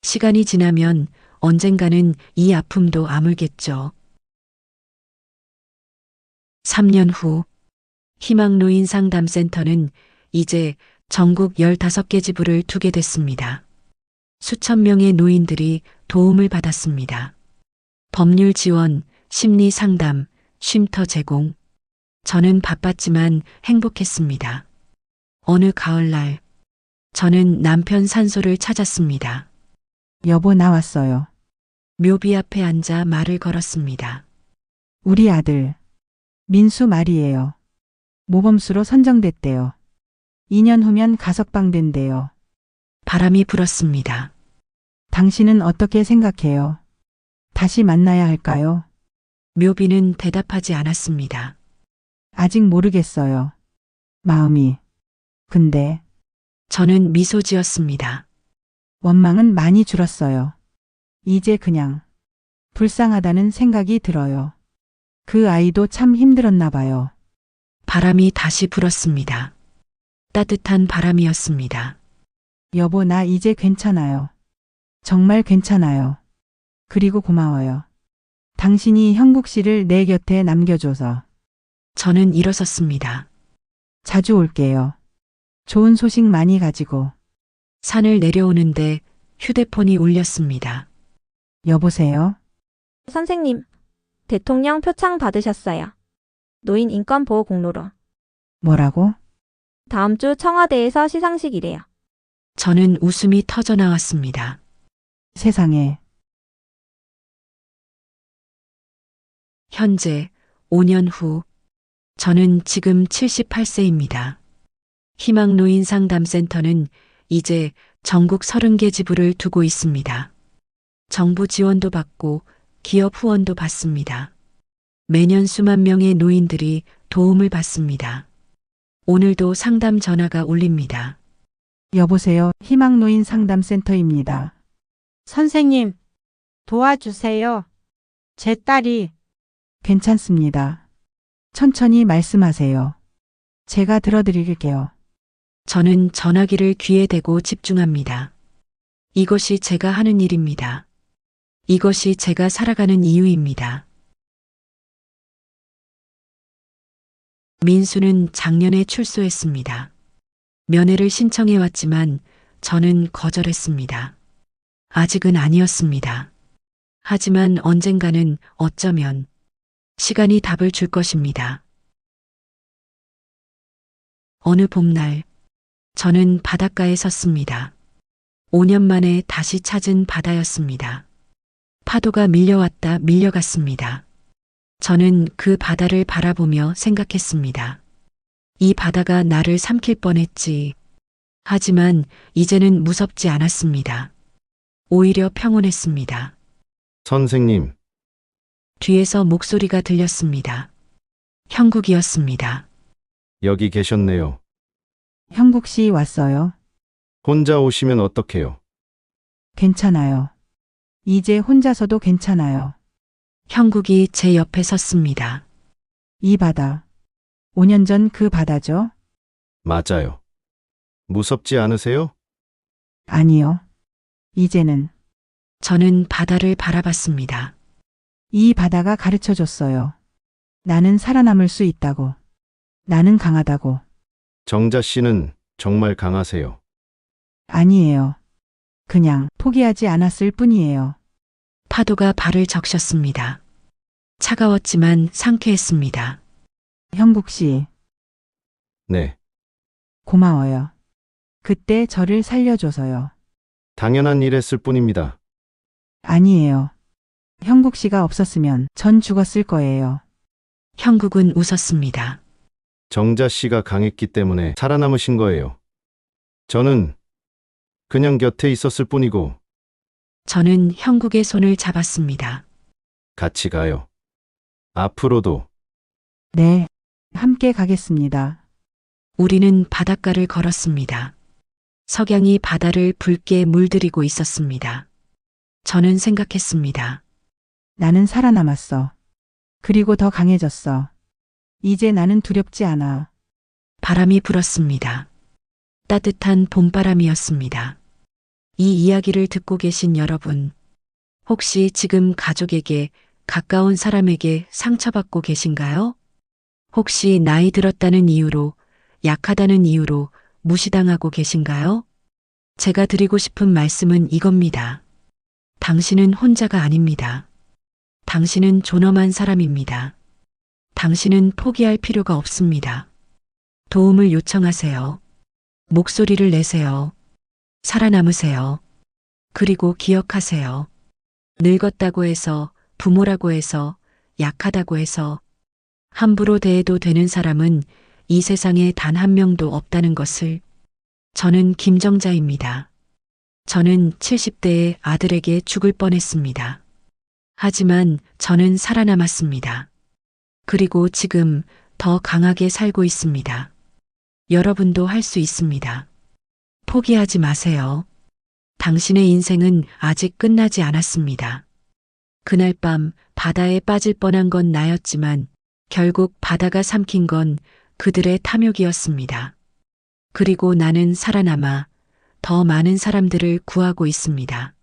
시간이 지나면 언젠가는 이 아픔도 아물겠죠. 3년 후 희망노인 상담센터는 이제 전국 15개 지부를 두게 됐습니다. 수천 명의 노인들이 도움을 받았습니다. 법률 지원, 심리 상담, 쉼터 제공. 저는 바빴지만 행복했습니다. 어느 가을날, 저는 남편 산소를 찾았습니다. 여보 나왔어요. 묘비 앞에 앉아 말을 걸었습니다. 우리 아들. 민수 말이에요. 모범수로 선정됐대요. 2년 후면 가석방 된대요. 바람이 불었습니다. 당신은 어떻게 생각해요? 다시 만나야 할까요? 묘비는 대답하지 않았습니다. 아직 모르겠어요. 마음이. 근데 저는 미소 지었습니다. 원망은 많이 줄었어요. 이제 그냥 불쌍하다는 생각이 들어요. 그 아이도 참 힘들었나 봐요. 바람이 다시 불었습니다. 따뜻한 바람이었습니다. 여보 나 이제 괜찮아요. 정말 괜찮아요. 그리고 고마워요. 당신이 형국 씨를 내 곁에 남겨줘서. 저는 일어섰습니다. 자주 올게요. 좋은 소식 많이 가지고. 산을 내려오는데 휴대폰이 울렸습니다. 여보세요? 선생님, 대통령 표창 받으셨어요. 노인 인권 보호 공로로. 뭐라고? 다음 주 청와대에서 시상식이래요. 저는 웃음이 터져 나왔습니다. 세상에. 현재 5년 후, 저는 지금 78세입니다. 희망노인 상담센터는 이제 전국 30개 지부를 두고 있습니다. 정부 지원도 받고 기업 후원도 받습니다. 매년 수만 명의 노인들이 도움을 받습니다. 오늘도 상담 전화가 울립니다. 여보세요. 희망노인 상담센터입니다. 선생님, 도와주세요. 제 딸이. 괜찮습니다. 천천히 말씀하세요. 제가 들어드릴게요. 저는 전화기를 귀에 대고 집중합니다. 이것이 제가 하는 일입니다. 이것이 제가 살아가는 이유입니다. 민수는 작년에 출소했습니다. 면회를 신청해 왔지만 저는 거절했습니다. 아직은 아니었습니다. 하지만 언젠가는 어쩌면 시간이 답을 줄 것입니다. 어느 봄날, 저는 바닷가에 섰습니다. 5년 만에 다시 찾은 바다였습니다. 파도가 밀려왔다 밀려갔습니다. 저는 그 바다를 바라보며 생각했습니다. 이 바다가 나를 삼킬 뻔했지. 하지만 이제는 무섭지 않았습니다. 오히려 평온했습니다. 선생님, 뒤에서 목소리가 들렸습니다. 형국이었습니다. 여기 계셨네요. 형국 씨 왔어요. 혼자 오시면 어떡해요? 괜찮아요. 이제 혼자서도 괜찮아요. 형국이 제 옆에 섰습니다. 이 바다. 5년 전 그 바다죠? 맞아요. 무섭지 않으세요? 아니요. 이제는 저는 바다를 바라봤습니다. 이 바다가 가르쳐 줬어요. 나는 살아남을 수 있다고. 나는 강하다고. 정자 씨는 정말 강하세요. 아니에요. 그냥 포기하지 않았을 뿐이에요. 파도가 발을 적셨습니다. 차가웠지만 상쾌했습니다. 형국 씨, 네, 고마워요. 그때 저를 살려줘서요. 당연한 일 했을 뿐입니다. 아니에요. 형국 씨가 없었으면 전 죽었을 거예요. 형국은 웃었습니다. 정자 씨가 강했기 때문에 살아남으신 거예요. 저는 그냥 곁에 있었을 뿐이고. 저는 형국의 손을 잡았습니다. 같이 가요. 앞으로도. 네, 함께 가겠습니다. 우리는 바닷가를 걸었습니다. 석양이 바다를 붉게 물들이고 있었습니다. 저는 생각했습니다. 나는 살아남았어. 그리고 더 강해졌어. 이제 나는 두렵지 않아. 바람이 불었습니다. 따뜻한 봄바람이었습니다. 이 이야기를 듣고 계신 여러분, 혹시 지금 가족에게, 가까운 사람에게 상처받고 계신가요? 혹시 나이 들었다는 이유로, 약하다는 이유로 무시당하고 계신가요? 제가 드리고 싶은 말씀은 이겁니다. 당신은 혼자가 아닙니다. 당신은 존엄한 사람입니다. 당신은 포기할 필요가 없습니다. 도움을 요청하세요. 목소리를 내세요. 살아남으세요. 그리고 기억하세요. 늙었다고 해서, 부모라고 해서, 약하다고 해서, 함부로 대해도 되는 사람은 이 세상에 단 한 명도 없다는 것을. 저는 김정자입니다. 저는 70대의 아들에게 죽을 뻔했습니다. 하지만 저는 살아남았습니다. 그리고 지금 더 강하게 살고 있습니다. 여러분도 할 수 있습니다. 포기하지 마세요. 당신의 인생은 아직 끝나지 않았습니다. 그날 밤 바다에 빠질 뻔한 건 나였지만 결국 바다가 삼킨 건 그들의 탐욕이었습니다. 그리고 나는 살아남아 더 많은 사람들을 구하고 있습니다.